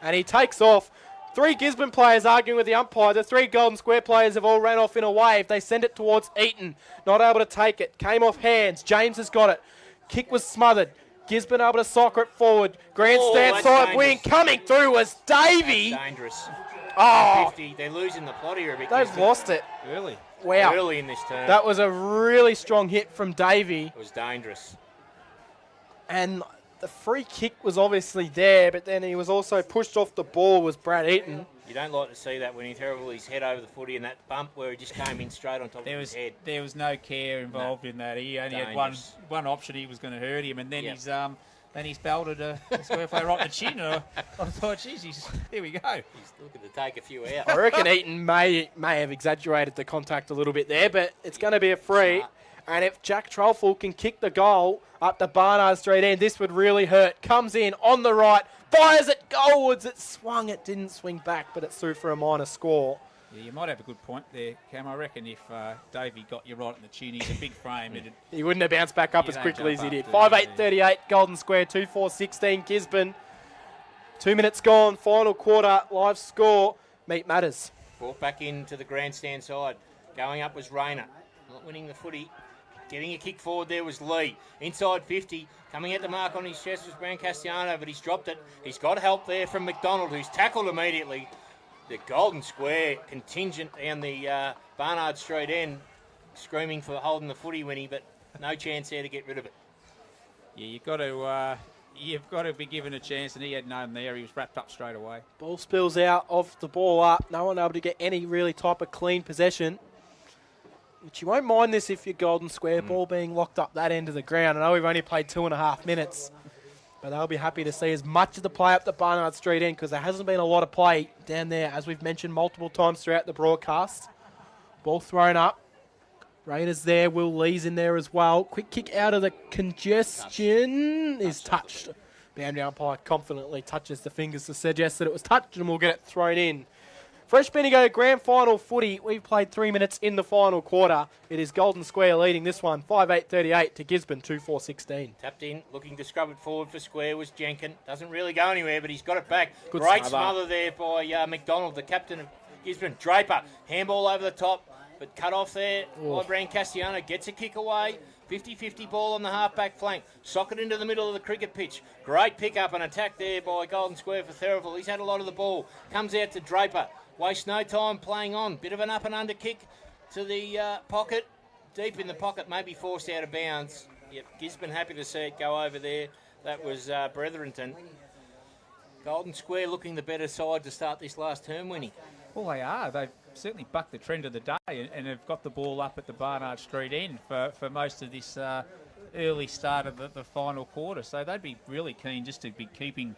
And he takes off. 3 Gisborne players arguing with the umpire. The 3 Golden Square players have all ran off in a wave. They send it towards Eaton. Not able to take it. Came off hands. James has got it. Kick was smothered. Gisborne able to soccer it forward. Grandstand that's side dangerous. wing. Coming through was Davey. Dangerous. Oh, 50. They're losing the plot here a bit. they've Gisborne. lost it. Early. Wow. Early in this term. That was a really strong hit from Davey. It was dangerous. And the free kick was obviously there, but then he was also pushed off the ball was Brad Eaton. You don't like to see that when he threw his head over the footy and that bump where he just came in straight on top There of was his head. there was no care involved in that. He only had Dangerous. one option. He was going to hurt him, and then Yep. he's belted a square player right in the chin. And I thought, geez, here we go. He's looking to take a few out. I reckon Eaton may have exaggerated the contact a little bit there, but it's going to be a free. Smart. And if Jack Trolful can kick the goal up the Barnard Street end, this would really hurt. Comes in on the right, fires it goalwards. It swung, it didn't swing back, but it's through for a minor score. Yeah, you might have a good point there, Cam. I reckon if Davey got you right in the chin, he's a big frame. He wouldn't have bounced back up You as don't quickly as jump he up, did. do you? 5-8-38, Golden Square, 2-4-16, Gisborne. 2 minutes gone, final quarter, live score. Meat matters. Brought back into the grandstand side. Going up was Rayner. Not winning the footy. Getting a kick forward there was Lee. Inside 50. Coming at the mark on his chest was Brown Castellano, but he's dropped it. He's got help there from McDonald, who's tackled immediately. The Golden Square contingent down the Barnard Street end, screaming for holding the footy, Winnie, but no chance there to get rid of it. Yeah, you've got to be given a chance, and he had none there. He was wrapped up straight away. Ball spills out of the ball up. No one able to get any really type of clean possession. But you won't mind this if you're Golden Square, ball being locked up that end of the ground. I know we've only played 2.5 minutes, but they'll be happy to see as much of the play up the Barnard Street end because there hasn't been a lot of play down there, as we've mentioned multiple times throughout the broadcast. Ball thrown up. Raiders there. Will Lee's in there as well. Quick kick out of the congestion is touched. Boundary umpire confidently touches the fingers to suggest that it was touched, and we'll get it thrown in. Fresh Bendigo grand final footy. We've played 3 minutes in the final quarter. It is Golden Square leading this one, 5-8-38 to Gisborne, 2-4-16. Tapped in, looking to scrub it forward for square was Jenkin. Doesn't really go anywhere, but he's got it back. Good Great smother. smother there by McDonald, the captain of Gisborne. Draper, handball over the top, but cut off there by Brown Castellano. Gets a kick away. 50-50 ball on the half-back flank. Socket into the middle of the cricket pitch. Great pick-up and attack there by Golden Square for Therapel. He's had a lot of the ball. Comes out to Draper. Wastes no time playing on. Bit of an up and under kick to the pocket. Deep in the pocket, maybe forced out of bounds. Yep, Gisborne happy to see it go over there. That was Bretherington. Golden Square looking the better side to start this last term, Winnie. Well, they are. They've certainly bucked the trend of the day and have got the ball up at the Barnard Street end for most of this early start of the final quarter. So they'd be really keen just to be keeping,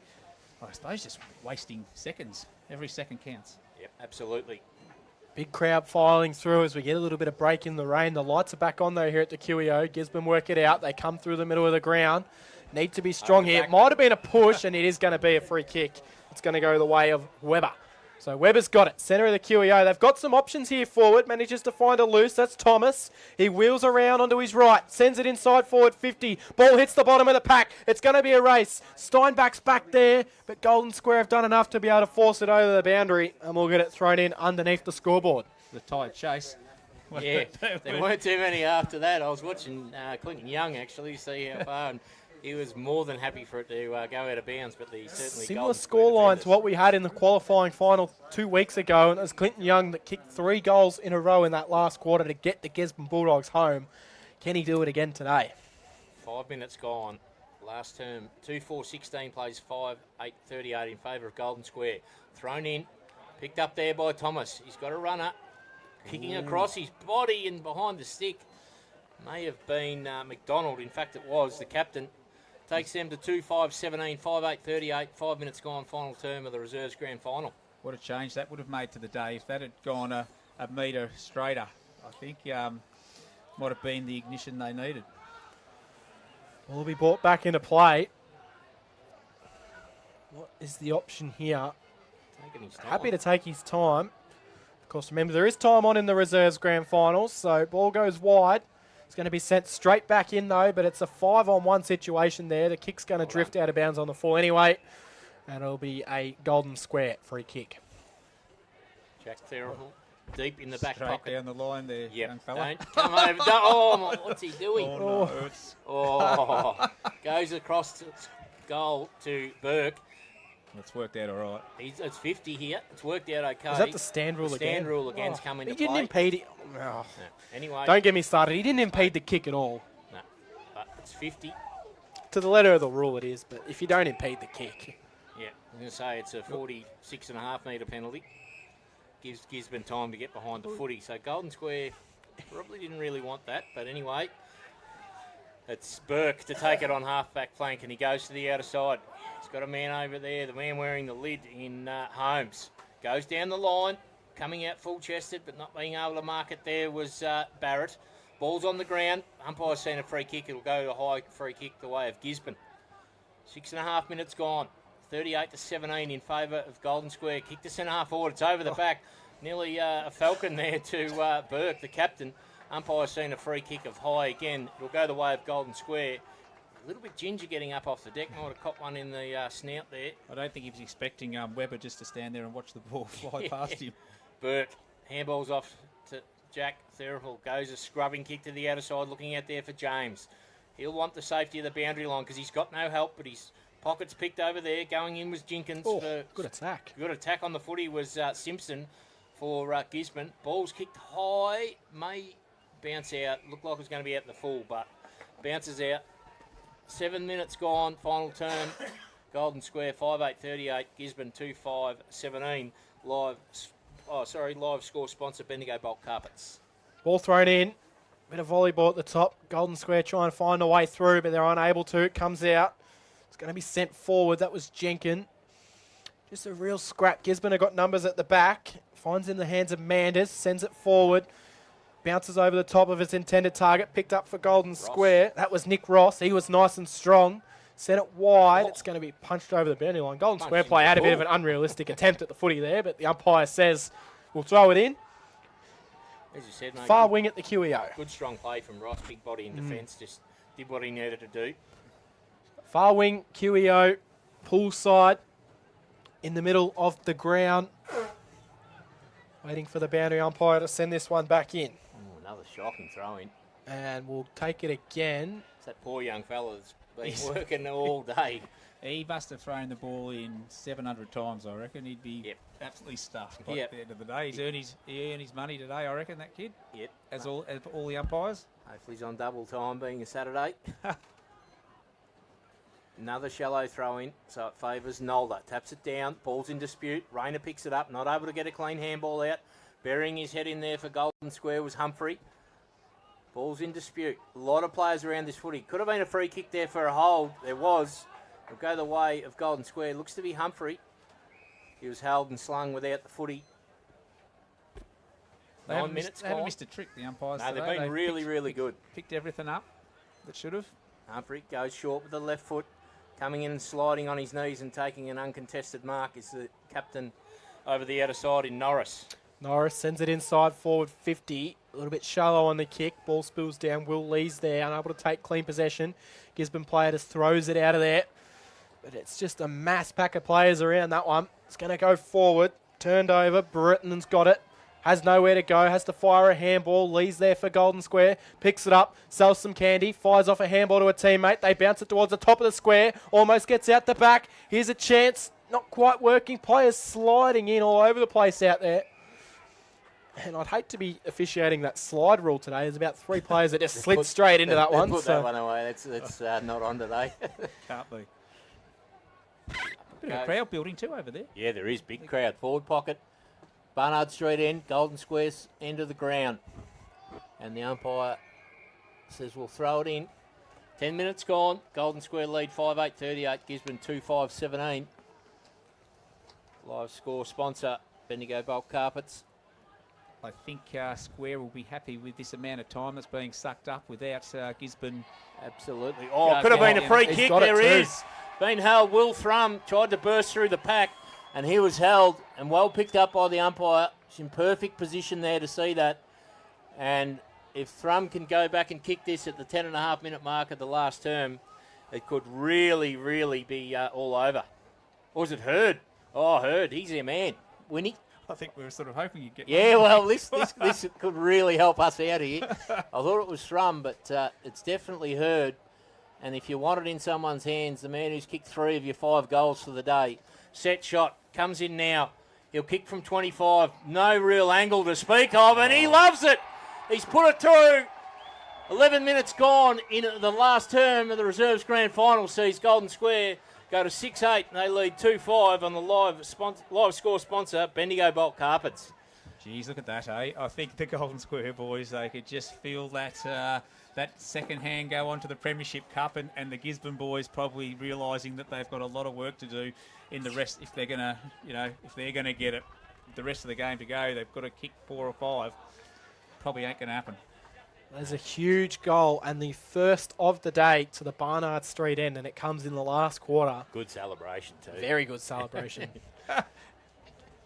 I suppose, just wasting seconds. Every second counts. Yep, absolutely. Big crowd filing through as we get a little bit of break in the rain. The lights are back on, though, here at the QEO. Gisborne work it out. They come through the middle of the ground. Need to be strong here. It might have been a push, and it is going to be a free kick. It's going to go the way of Webber. So Webber's got it. Centre of the QEO. They've got some options here forward. Manages to find a loose. That's Thomas. He wheels around onto his right. Sends it inside forward 50. Ball hits the bottom of the pack. It's going to be a race. Steinbach's back there, but Golden Square have done enough to be able to force it over the boundary, and we'll get it thrown in underneath the scoreboard. The tight chase. Yeah, there weren't too many after that. I was watching Clinton Young, actually, see how far, and he was more than happy for it to go out of bounds, but the certainly similar scoreline to what we had in the qualifying final 2 weeks ago, and it was Clinton Young that kicked 3 goals in a row in that last quarter to get the Gisborne Bulldogs home. Can he do it again today? 5 minutes gone. Last term, 2-4-16 plays 5-8-38 in favour of Golden Square. Thrown in, picked up there by Thomas. He's got a runner, kicking across his body and behind the stick. May have been McDonald. In fact, it was the captain. Takes them to 2-5-17, 5-8-38. 5 minutes gone, final term of the reserves grand final. What a change that would have made to the day if that had gone a metre straighter. I think might have been the ignition they needed. Will be brought back into play. What is the option here? Taking his time. Happy to take his time. Of course, remember, there is time on in the reserves grand finals, so ball goes wide. It's going to be sent straight back in, though, but it's a 5-on-1 situation there. The kick's going to drift out of bounds on the full anyway, and it'll be a Golden Square free kick. Jack Therill deep in the back Straight pocket. down the line there, young fella. Don't come over. Oh, what's he doing? Oh, no, it's Goes across to goal to Burke. It's worked out all right. It's 50 here. It's worked out okay. Is that the stand rule the again? stand rule again's come into He didn't play. impede it. Oh. No. Anyway. Don't get me started. He didn't impede the kick at all. No. But it's 50. To the letter of the rule it is, but if you don't impede the kick. Yeah, I'm going to say it's a 46.5 metre penalty. Gives Gisborne time to get behind the footy. So Golden Square probably didn't really want that. But anyway, it's Burke to take it on half-back flank, and he goes to the outer side. He's got a man over there, the man wearing the lid in Holmes. Goes down the line, coming out full-chested, but not being able to mark it there was Barrett. Ball's on the ground. Umpire's seen a free kick. It'll go to a high free kick the way of Gisborne. 6.5 minutes gone. 38-17 in favour of Golden Square. Kick to centre half forward. It's over the back. Nearly a falcon there to Burke, the captain. Umpire's seen a free kick of high again. It'll go the way of Golden Square. A little bit ginger getting up off the deck. Might have caught one in the snout there. I don't think he was expecting Webber just to stand there and watch the ball fly past him. Burke, handballs off to Jack Therill. Goes a scrubbing kick to the outer side, looking out there for James. He'll want the safety of the boundary line because he's got no help, but his pocket's picked over there. Going in was Jenkins. Good attack. Good attack on the footy was Simpson for Gisborne. Ball's kicked high. May bounce out. Looked like it was going to be out in the full, but bounces out. 7 minutes gone, final term. Golden Square 5-8-38, Gisborne 2-5-17. Live score sponsor Bendigo Bulk Carpets. Ball thrown in. Bit of volleyball at the top. Golden Square trying to find a way through, but they're unable to. It comes out. It's going to be sent forward. That was Jenkins. Just a real scrap. Gisborne have got numbers at the back. Finds in the hands of Manders. Sends it forward. Bounces over the top of its intended target. Picked up for Golden Square. That was Nick Ross. He was nice and strong. Sent it wide. It's going to be punched over the boundary line. Golden Square play had a bit of an unrealistic attempt at the footy there, but the umpire says we'll throw it in. As you said, mate, Far wing at the QEO. Good strong play from Ross. Big body in defence. Just did what he needed to do. Far wing, QEO, poolside, in the middle of the ground. Waiting for the boundary umpire to send this one back in. Ooh, another shocking throw-in. And we'll take it again. It's that poor young fella that's been working all day. He must have thrown the ball in 700 times, I reckon. He'd be absolutely stuffed by the end of the day. He earned his money today, I reckon, that kid. Yep. As all the umpires. Hopefully he's on double time being a Saturday. Another shallow throw in, so it favours Nolder. Taps it down, ball's in dispute. Rayner picks it up, not able to get a clean handball out. Burying his head in there for Golden Square was Humphrey. Ball's in dispute. A lot of players around this footy. Could have been a free kick there for a hold. There was. It'll go the way of Golden Square. Looks to be Humphrey. He was held and slung without the footy. They haven't missed a trick, the umpires. No, today. they've been really good. Picked everything up that should have. Humphrey goes short with the left foot. Coming in and sliding on his knees and taking an uncontested mark is the captain over the outer side in Norris. Norris sends it inside forward 50. A little bit shallow on the kick. Ball spills down. Will Lee's there, unable to take clean possession. Gisborne player just throws it out of there. But it's just a mass pack of players around that one. It's going to go forward. Turned over. Britton's got it. Has nowhere to go. Has to fire a handball. Lee's there for Golden Square. Picks it up. Sells some candy. Fires off a handball to a teammate. They bounce it towards the top of the square. Almost gets out the back. Here's a chance. Not quite working. Players sliding in all over the place out there. And I'd hate to be officiating that slide rule today. There's about 3 players that just slid straight into that one. Put that one away. That's not on today. Can't be. Bit of a crowd building too over there. Yeah, there is. Big crowd. Forward pocket. Barnard Street end. Golden Square's end of the ground. And the umpire says we'll throw it in. 10 minutes gone. Golden Square lead 5-8-38. Gisborne 2-5-17. Live score sponsor Bendigo Bulk Carpets. I think Square will be happy with this amount of time that's being sucked up without Gisborne. Absolutely. Oh, could have been a free kick. There is. Been held. Will Thrum tried to burst through the pack, and he was held and well picked up by the umpire. He's in perfect position there to see that. And if Thrum can go back and kick this at the 10.5-minute mark of the last term, it could really be all over. Or was it Hurd? Oh, Hurd. He's their man. Winnie. I think we were sort of hoping you'd get Yeah, well, this could really help us out here. I thought it was Thrum, but it's definitely Hurd. And if you want it in someone's hands, the man who's kicked 3 of your 5 goals for the day. Set shot, comes in now. He'll kick from 25. No real angle to speak of, and he loves it. He's put it through. 11 minutes gone in the last term of the Reserves Grand Final sees Golden Square go to 6-8, and they lead 2-5 on the live score sponsor, Bendigo Bulk Carpets. Geez, look at that, eh? I think the Golden Square boys, they could just feel that that second hand go on to the Premiership Cup, and the Gisborne boys probably realising that they've got a lot of work to do in the rest. If they're gonna, if they're gonna get it, the rest of the game to go, they've got to kick 4 or 5. Probably ain't gonna happen. There's a huge goal and the first of the day to the Barnard Street end, and it comes in the last quarter. Good celebration too. Very good celebration.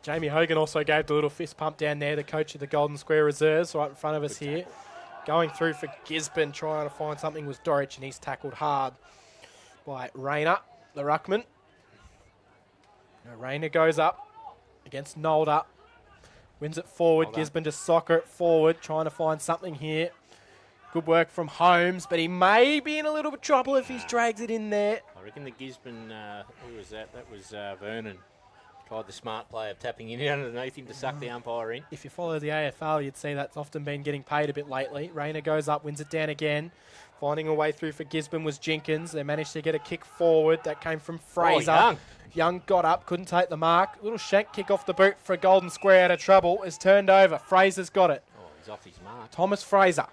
Jamie Hogan also gave the little fist pump down there, the coach of the Golden Square Reserves, right in front of us here. Going through for Gisborne, trying to find something was Dorich, and he's tackled hard by Rayner, the ruckman. Now Rayner goes up against Nolder. Wins it forward. Well done. Gisborne just soccer it forward, trying to find something here. Good work from Holmes, but he may be in a little bit of trouble if he drags it in there. I reckon the Gisborne, who was that? That was Vernon. Tried the smart play of tapping in underneath him to suck the umpire in. If you follow the AFL, you'd see that's often been getting paid a bit lately. Rayner goes up, wins it down again. Finding a way through for Gisborne was Jenkins. They managed to get a kick forward. That came from Fraser. Young. Young got up, couldn't take the mark. Little shank kick off the boot for Golden Square out of trouble. Is turned over. Fraser's got it. Oh, he's off his mark. Thomas Fraser,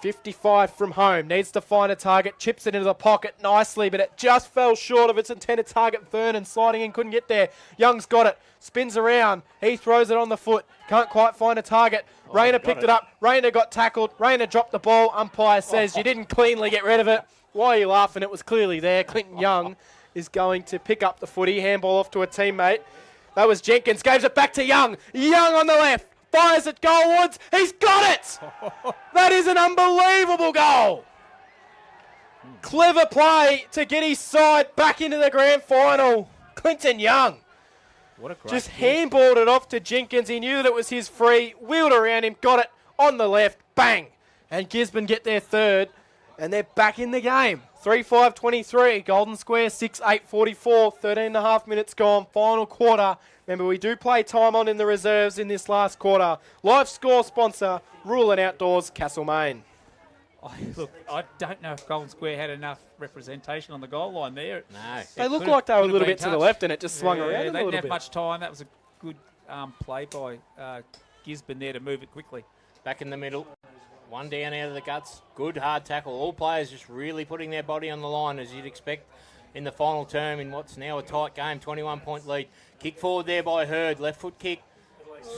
55 from home, needs to find a target, chips it into the pocket nicely, but it just fell short of its intended target. Vernon sliding in, couldn't get there. Young's got it, spins around, he throws it on the foot, can't quite find a target. Rayner picked it up, Rayner got tackled, Rayner dropped the ball, umpire says you didn't cleanly get rid of it. Why are you laughing? It was clearly there. Clinton Young is going to pick up the footy, handball off to a teammate. That was Jenkins, gives it back to Young. Young on the left. Fires it goalwards. He's got it! That is an unbelievable goal. Clever play to get his side back into the grand final. Clinton Young What a great just kick. handballed it off to Jenkins. He knew that it was his free. Wheeled around him. Got it on the left. Bang. And Gisborne get their third. And they're back in the game. 3-5-23. Golden Square 6-8-44. 13.5 minutes gone. Final quarter. Remember, we do play time on in the reserves in this last quarter. Live score sponsor, Rule and Outdoors, Castlemaine. Look, I don't know if Golden Square had enough representation on the goal line there. No. They looked like they were a little bit to the left and it just swung around a They little didn't have bit. much time. That was a good play by Gisborne there to move it quickly. Back in the middle. One down out of the guts. Good hard tackle. All players just really putting their body on the line, as you'd expect in the final term in what's now a tight game. 21-point lead. Kick forward there by Hurd. Left foot kick.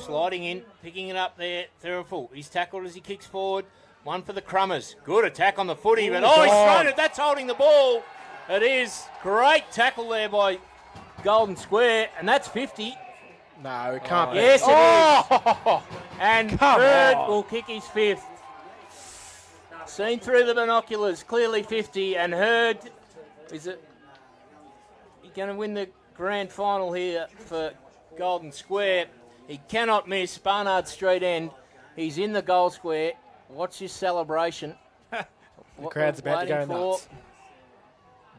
Sliding in. Picking it up there. Thuriful. He's tackled as he kicks forward. One for the Crummers. Good attack on the footy. But he's thrown it. That's holding the ball. It is. Great tackle there by Golden Square. And that's 50. No, it can't be. Yes, it is. And Come Hurd on. will kick his 5th. Seen through the binoculars, clearly 50, and Hurd is it? He's going to win the grand final here for Golden Square. He cannot miss Barnard Street End. He's in the goal square. Watch his celebration. The crowd's about to go nuts.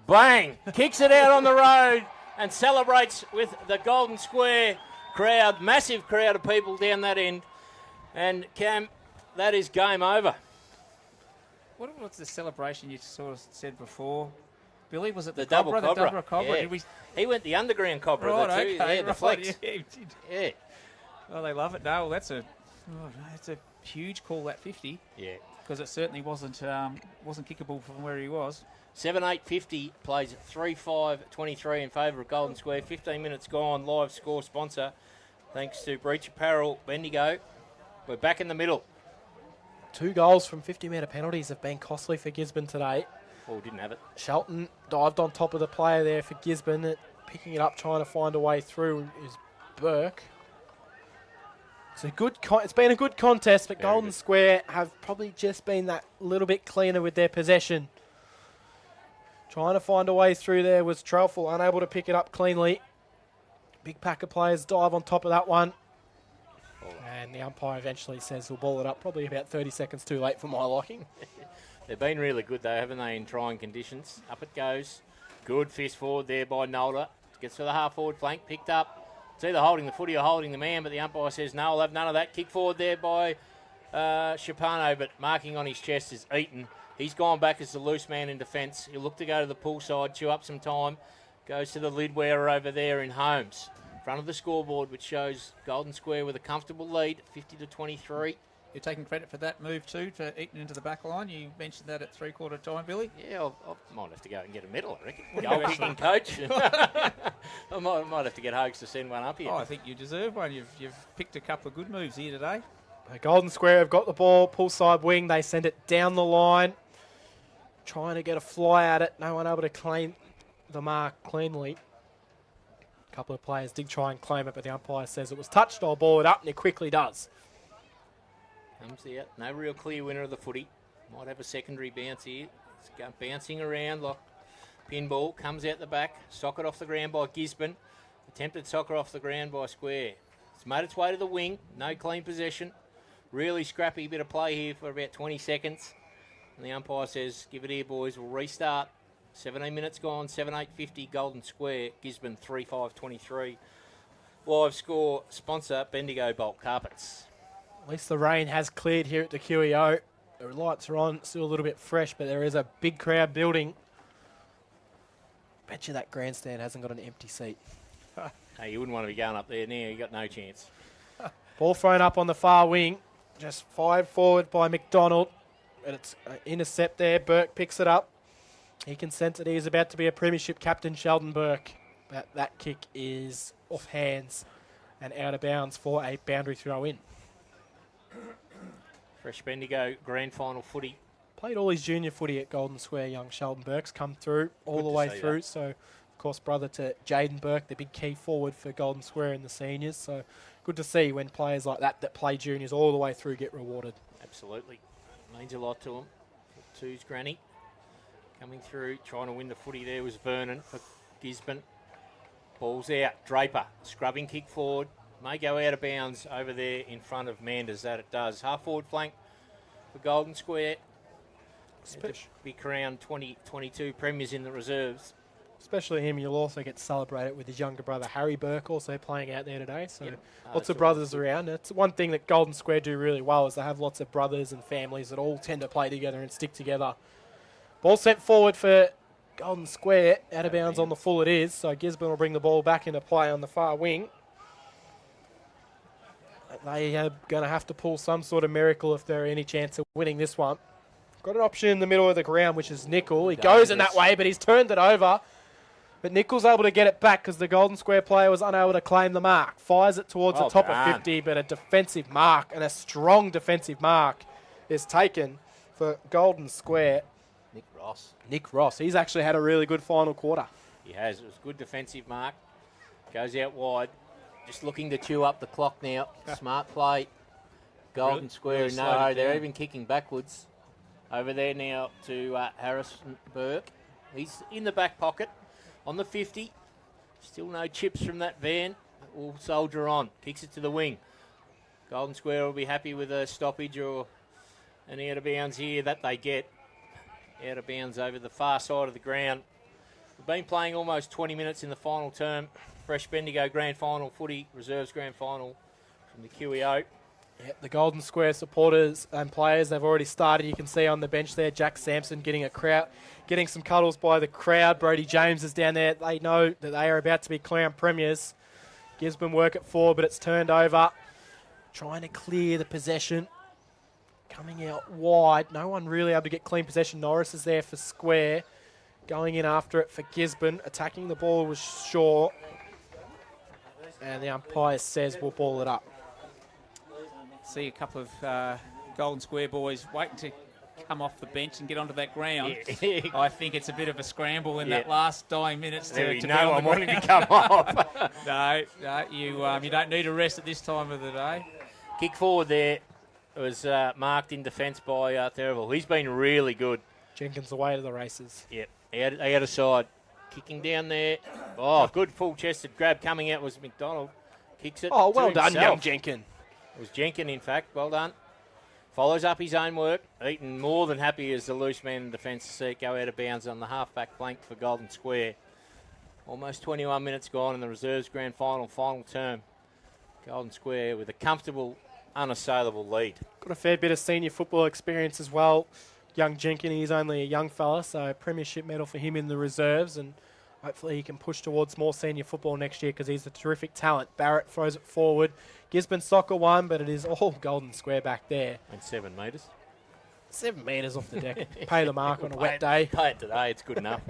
Bang! Kicks it out on the road and celebrates with the Golden Square crowd. Massive crowd of people down that end. And Cam, that is game over. What was the celebration you sort of said before? Billy, was it The the double Cobra? Cobra. The double Cobra? Yeah. Did we... He went the underground Cobra, Right, the two, okay, the right, flex. yeah. Yeah. Oh, they love it. No, well, that's a huge call, that 50, Yeah. because it certainly wasn't kickable from where he was. 7-8-50 plays 3-5-23 in favour of Golden Square. 15 minutes gone. Live score sponsor. Thanks to Breach Apparel, Bendigo. We're back in the middle. 2 goals from 50-metre penalties have been costly for Gisborne today. Oh, didn't have it. Shelton dived on top of the player there for Gisborne, picking it up, trying to find a way through is Burke. It's been a good contest, but Very Golden good. Square have probably just been that little bit cleaner with their possession. Trying to find a way through there was Trelful, unable to pick it up cleanly. Big pack of players dive on top of that one. And the umpire eventually says we'll ball it up, probably about 30 seconds too late for my liking. They've been really good, though, haven't they, in trying conditions. Up it goes. Good fist forward there by Nolder. Gets to the half-forward flank, picked up. It's either holding the footy or holding the man, but the umpire says no, I'll have none of that. Kick forward there by Shapano, but marking on his chest is Eaton. He's gone back as the loose man in defence. He'll look to go to the pool side, chew up some time. Goes to the lid wearer over there in Holmes. Front of the scoreboard, which shows Golden Square with a comfortable lead, 50-23. You're taking credit for that move too, for Eaton into the back line. You mentioned that at three-quarter time, Billy. Yeah, I might have to go and get a medal, I reckon. Goal kicking coach. I might have to get Hoax to send one up here. Oh, I think you deserve one. You've picked a couple of good moves here today. Golden Square have got the ball, pull side wing. They send it down the line, trying to get a fly at it. No one able to claim the mark cleanly. A couple of players did try and claim it, but the umpire says it was touched. I'll ball it up, and he quickly does. Comes out. No real clear winner of the footy. Might have a secondary bounce here. It's bouncing around like pinball. Comes out the back. Socket off the ground by Gisborne. Attempted soccer off the ground by Square. It's made its way to the wing. No clean possession. Really scrappy bit of play here for about 20 seconds. And the umpire says, give it here, boys. We'll restart. 17 minutes gone. 7-8-50 Golden Square. Gisborne 3-5-23. Live score sponsor Bendigo Bulk Carpets. At least the rain has cleared here at the QEO. The lights are on, still a little bit fresh, but there is a big crowd building. Bet you that grandstand hasn't got an empty seat. Hey, you wouldn't want to be going up there now. You got no chance. Ball thrown up on the far wing. Just fired forward by McDonald. And it's an intercept there. Burke picks it up. He can sense that he is about to be a premiership captain, Sheldon Burke. But that kick is off hands and out of bounds for a boundary throw in. Fresh Bendigo grand final footy. Played all his junior footy at Golden Square, young Sheldon Burke's come through all Good the to way see through. that. So, of course, brother to Jaden Burke, the big key forward for Golden Square in the seniors. So, good to see when players like that play juniors all the way through get rewarded. Absolutely. Means a lot to him. Two's Granny. Coming through, trying to win the footy there was Vernon for Gisborne. Ball's out. Draper, scrubbing kick forward. May go out of bounds over there in front of Manders, that it does. Half forward flank for Golden Square. To be crowned 2022 premiers in the reserves. Especially him, you'll also get to celebrate it with his younger brother Harry Burke also playing out there today. So Yep. lots of brothers around. It's one thing that Golden Square do really well is they have lots of brothers and families that all tend to play together and stick together. Ball sent forward for Golden Square. Out of bounds on the full it is. So Gisborne will bring the ball back into play on the far wing. They are going to have to pull some sort of miracle if there are any chance of winning this one. Got an option in the middle of the ground, which is Nickel. He goes in that way, but he's turned it over. But Nickel's able to get it back because the Golden Square player was unable to claim the mark. Fires it towards the top of 50, but a defensive mark, and a strong defensive mark is taken for Golden Square. Nick Ross. He's actually had a really good final quarter. He has. It was a good defensive mark. Goes out wide. Just looking to chew up the clock now. Smart play. Golden Square in no hurry. They're even kicking backwards. Over there now to Harrison Burke. He's in the back pocket on the 50. Still no chips from that van. Will soldier on. Kicks it to the wing. Golden Square will be happy with a stoppage or an out of bounds here that they get. Out of bounds over the far side of the ground. We've been playing almost 20 minutes in the final term. Fresh Bendigo Grand Final footy, Reserves Grand Final from the QEO. Yep, the Golden Square supporters and players, they've already started. You can see on the bench there, Jack Sampson getting some cuddles by the crowd. Brody James is down there. They know that they are about to be crowned premiers. Gisborne work at 4, but it's turned over. Trying to clear the possession. Coming out wide. No one really able to get clean possession. Norris is there for Square. Going in after it for Gisborne. Attacking the ball was Shaw. And the umpire says we'll ball it up. See a couple of Golden Square boys waiting to come off the bench and get onto that ground. Yeah. I think it's a bit of a scramble in that last dying minutes to be no on one the wanting ground. to come off. No, you don't need a rest at this time of the day. Kick forward there. It was marked in defence by Therival. He's been really good. Jenkins away to the races. Yep, out of side. Kicking down there. Oh, good full-chested grab coming out was McDonald. Kicks it. Oh, well done, himself. young Jenkins. It was Jenkin, in fact. Well done. Follows up his own work. Eaton more than happy as the loose man in defence to see it go out of bounds on the half-back flank for Golden Square. Almost 21 minutes gone in the Reserves Grand Final term. Golden Square with a comfortable, unassailable lead. Got a fair bit of senior football experience as well. Young Jenkins, he's only a young fella, so a premiership medal for him in the reserves, and hopefully he can push towards more senior football next year because he's a terrific talent. Barrett throws it forward. Gisborne soccer won, but it is all Golden Square back there. And 7 metres. 7 metres off the deck. Pay the mark on a wet day. Pay it today, it's good enough.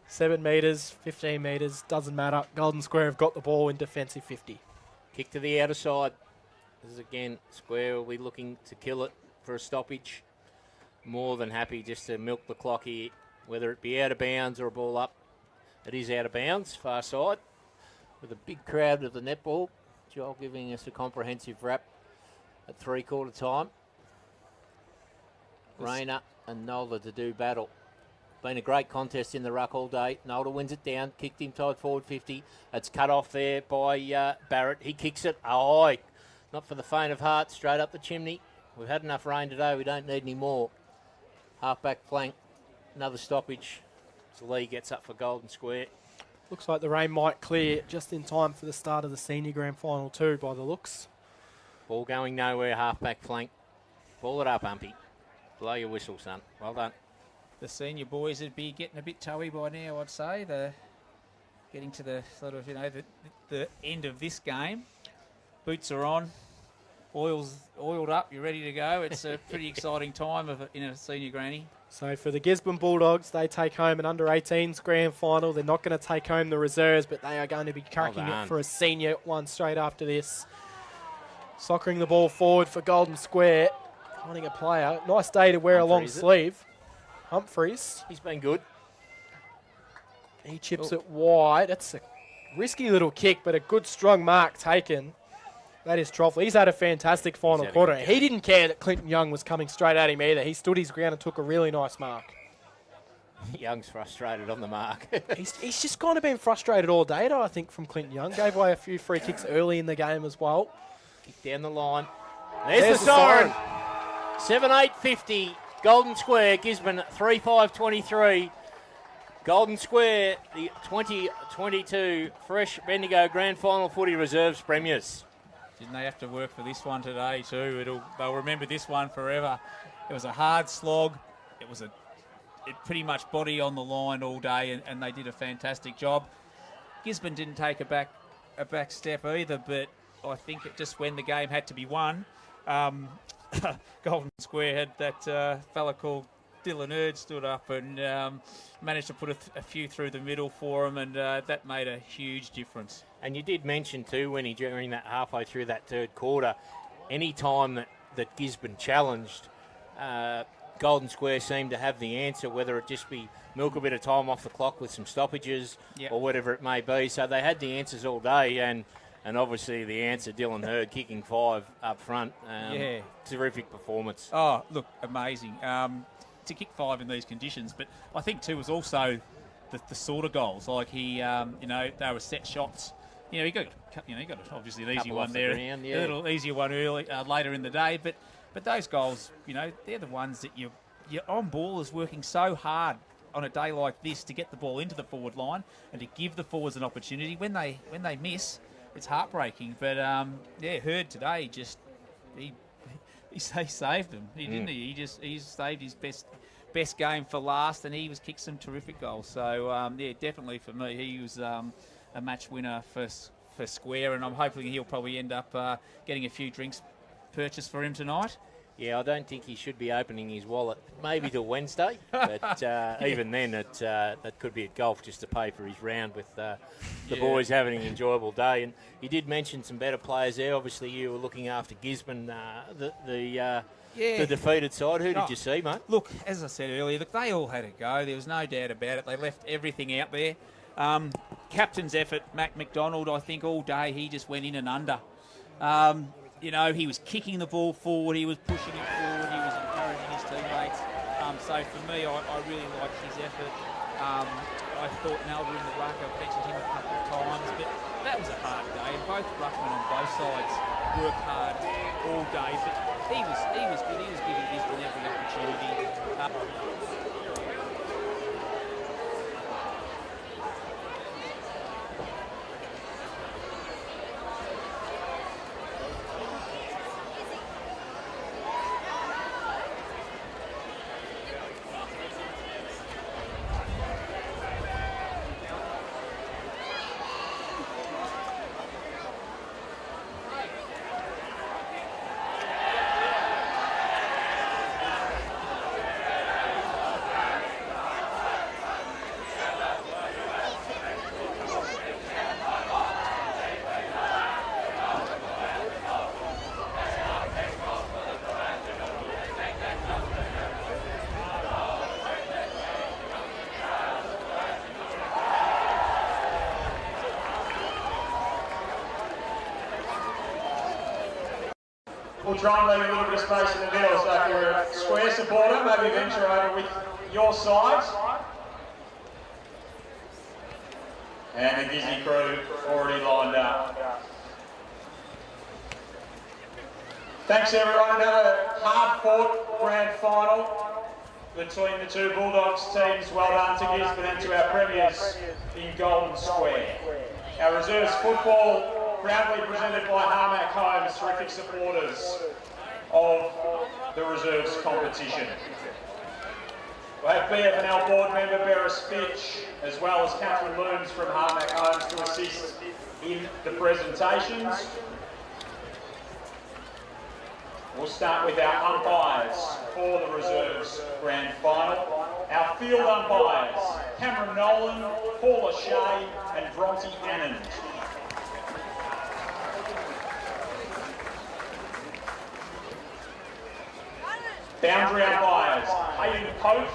7 metres, 15 metres, doesn't matter. Golden Square have got the ball in defensive 50. Kick to the outer side. This is again, Square will be looking to kill it for a stoppage. More than happy just to milk the clock here, whether it be out of bounds or a ball up. It is out of bounds, far side, with a big crowd of the netball. Joel giving us a comprehensive wrap at 3/4 time. Rayner and Nola to do battle. Been a great contest in the ruck all day. Nola wins it down, kicked him tight forward 50. It's cut off there by Barrett. He kicks it high. Not for the faint of heart, straight up the chimney. We've had enough rain today, we don't need any more. Half-back flank, another stoppage. So Lee gets up for Golden Square. Looks like the rain might clear just in time for the start of the senior grand final too, by the looks. Ball going nowhere, half-back flank. Ball it up, Umpy. Blow your whistle, son. Well done. The senior boys would be getting a bit toey by now, I'd say. They're getting to the sort of, the end of this game. Boots are on. Oiled up, you're ready to go. It's a pretty exciting time in a senior granny. So for the Gisborne Bulldogs, they take home an under-18s grand final. They're not going to take home the reserves, but they are going to be cracking it for a senior one straight after this. Soccering the ball forward for Golden Square. Finding a player. Nice day to wear a long sleeve. Humphreys. He's been good. He chips it wide. That's a risky little kick, but a good strong mark taken. That is Troffel. He's had a fantastic final quarter. He didn't care that Clinton Young was coming straight at him either. He stood his ground and took a really nice mark. Young's frustrated on the mark. he's just kind of been frustrated all day, I think, from Clinton Young. Gave away a few free kicks early in the game as well. Kick down the line. There's the siren. 7-8-50. Golden Square, Gisborne 3-5-23. Golden Square, the 2022 Fresh Bendigo Grand Final Footy Reserves Premiers. Didn't they have to work for this one today too? They'll remember this one forever. It was a hard slog. It pretty much body on the line all day, and they did a fantastic job. Gisborne didn't take a back step either, but I think it just when the game had to be won, Golden Square had that fella called Dylan Erd stood up and managed to put a few through the middle for him, and that made a huge difference. And you did mention too, when during that halfway through that third quarter, any time that Gisborne challenged, Golden Square seemed to have the answer, whether it just be milk a bit of time off the clock with some stoppages or whatever it may be. So they had the answers all day, and obviously the answer, Dylan Hurd kicking 5 up front. Terrific performance. Oh, look, amazing. To kick 5 in these conditions, but I think too was also the sort of goals. Like he, they were set shots. He got obviously an easy one there, a little easier one later in the day. But those goals, they're the ones that your on ballers working so hard on a day like this to get the ball into the forward line and to give the forwards an opportunity. When they miss, it's heartbreaking. But Hurd today he saved them, didn't he? He saved his best game for last, and he was kicked some terrific goals. So definitely for me, he was a match winner for Square, and I'm hoping he'll probably end up getting a few drinks purchased for him tonight. Yeah, I don't think he should be opening his wallet maybe till Wednesday, but even then that could be at golf just to pay for his round with the boys having an enjoyable day. And you did mention some better players there. Obviously you were looking after Gisborne, the defeated side. Who did you see, mate? Look, as I said earlier, they all had a go. There was no doubt about it. They left everything out there. Captain's effort, Mac McDonald, I think all day he just went in and under. He was kicking the ball forward, he was pushing it forward, he was encouraging his teammates. So for me, I really liked his effort. I thought Nelda in the ruck, I've mentioned him a couple of times, but that was a hard day. And both ruckmen on both sides worked hard all day, but he was good. He was giving Gisborne every opportunity. We'll try and leave a little bit of space in the middle, so if you're a Square supporter, maybe venture over with your side. And the Gizzy crew already lined up. Thanks everyone, another hard-fought grand final between the two Bulldogs teams. Well done to Gisborne and to our premiers in Golden Square. Our reserves football proudly presented by Harmac Homes, terrific supporters of the reserves competition. We have FNL board member Beres Fitch, as well as Catherine Looms from Harmac Homes to assist in the presentations. We'll start with our umpires for the reserves grand final. Our field umpires, Cameron Nolan, Paula Shea and Bronte Anand. Boundary umpires, Hayden Pope,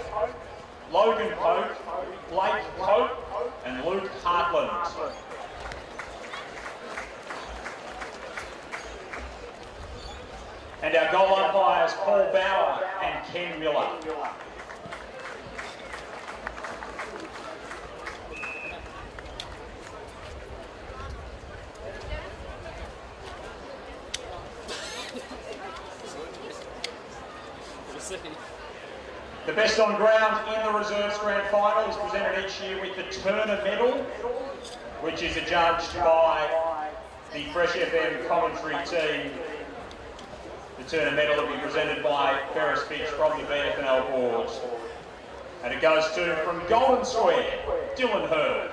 Logan Pope, Blake Pope and Luke Hartland. And our goal umpires, Paul Bauer and Ken Miller. The best on ground in the reserves grand final is presented each year with the Turner Medal, which is adjudged by the Fresh FM commentary team. The Turner Medal will be presented by Ferris Fitch from the FNL board. And it goes to, from Golden Square, Dylan Hurd.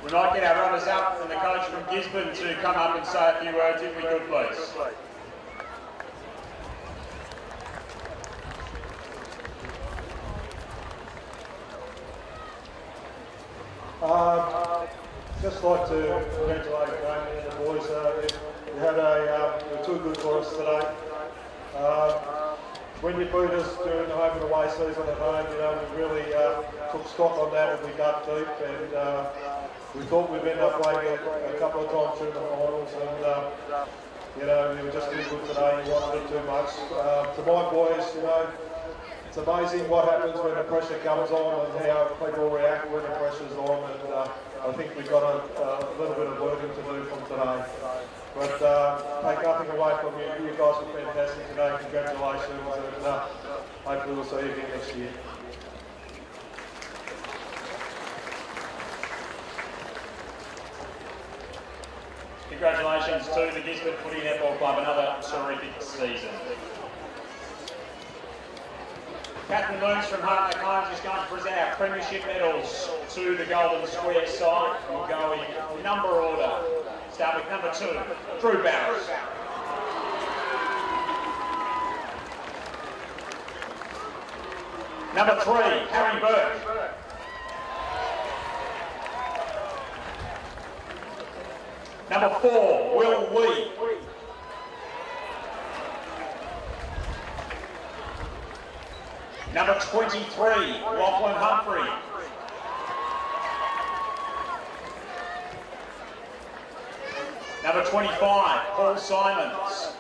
We might get our runners up and the coach from Gisborne to come up and say a few words if we could, please. Just like to congratulate Graham and the boys. You had you were too good for us today. When you beat us during the home and away season at home, you know, we really took stock on that and we dug deep, and we thought we'd end up playing a couple of times through the finals, and you know, you were just too good today. You wanted it too much. To my boys, you know, it's amazing what happens when the pressure comes on and how people react when the pressure's on, and I think we've got a little bit of working to do from today. But take nothing away from you. You guys were fantastic today. Congratulations, and hopefully we'll see you again next year. Congratulations to the Gisborne Footy Netball Club, another terrific season. Catherine Moons from Hartnett Homes is going to present our premiership medals to the Golden Square side. We'll go in number order. Start with number 2, Drew Barrett. Number 3, Harry Burke. Number 4, Will Lee. Number 23, Lachlan Humphrey. Number 25, Paul Simons.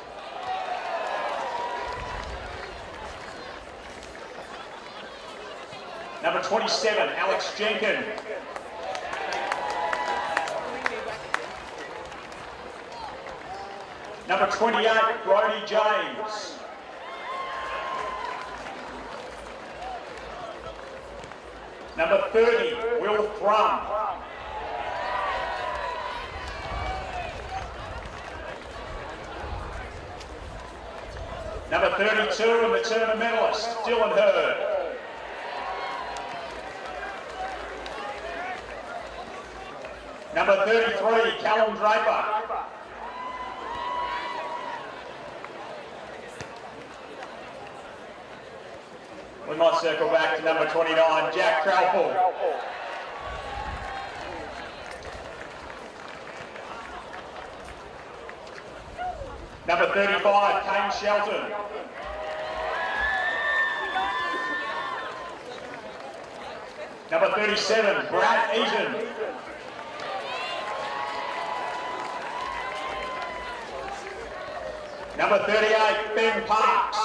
Number 27, Alex Jenkins. Number 28, Brodie James. Number 30, Will Thrum. Number 32, and the Turner medalist, Dylan Hurd. Number 33, Callum Draper. We might circle back to number 29, Jack Crowell. Number 35, Kane Shelton. Number 37, Brad Eaton. Number 38, Ben Parks.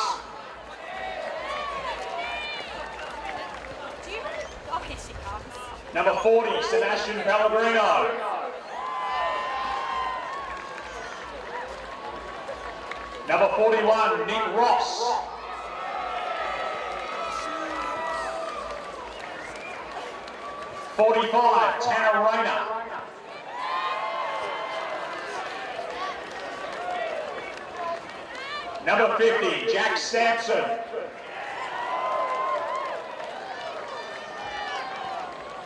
Number 40, Sebastian Pellegrino. Number 41, Nick Ross. (45), Tanner Rayner. Number 50, Jack Sampson.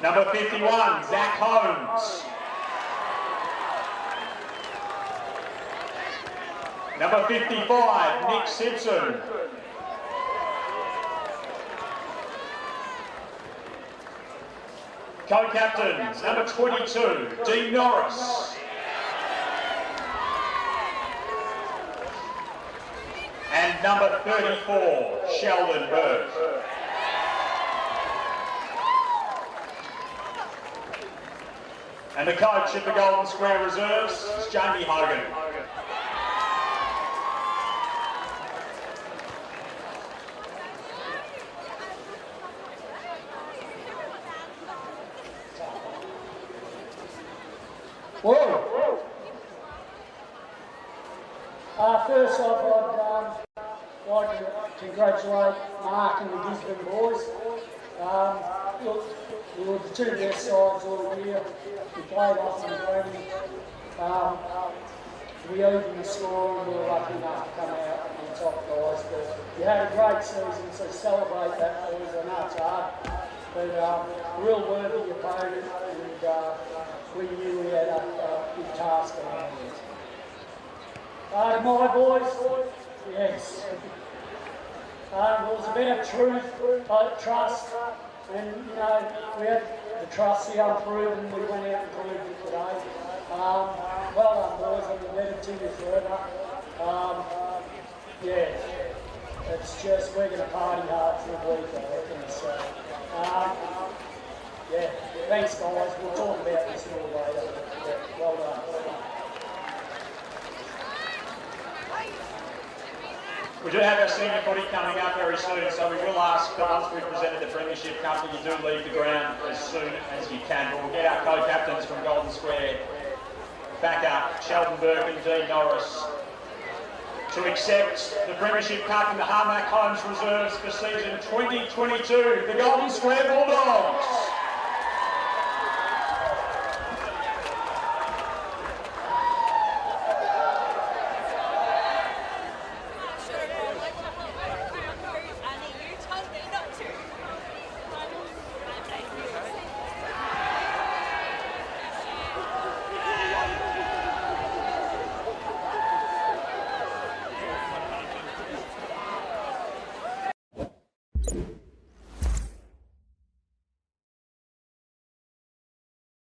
Number 51, Zach Holmes. Number 55, Nick Simpson. Co-captains, number 22, Dean Norris. And number 34, Sheldon Burke. And the coach at the Golden Square Reserves is Jamie Hogan. Whoa! First off, I'd like to congratulate Mark and the Gisborne boys. Look, we were the two best sides all year. We played off and running. We opened the score and we were lucky enough to come out on the top guys. But you had a great season, so celebrate that, boys. I know it's hard, but a real worthy opponent, and we knew we had a big task on our hands. My boys, yes. It was about truth, trust, and you know, we had the trust, the unproven, we went out and proved it today. Well done, boys, I'll be better to you forever. Yeah, it's just, we're going to party hard for a week, I reckon. So, yeah, thanks guys, we'll talk about this more later. Yeah, well done. We do have our senior footy coming up very soon, so we will ask that once we've presented the premiership cup that you do leave the ground as soon as you can. But we'll get our co-captains from Golden Square back up, Sheldon Burke and Dean Norris, to accept the premiership cup in the Harmac Homes Reserves for season 2022, the Golden Square Bulldogs.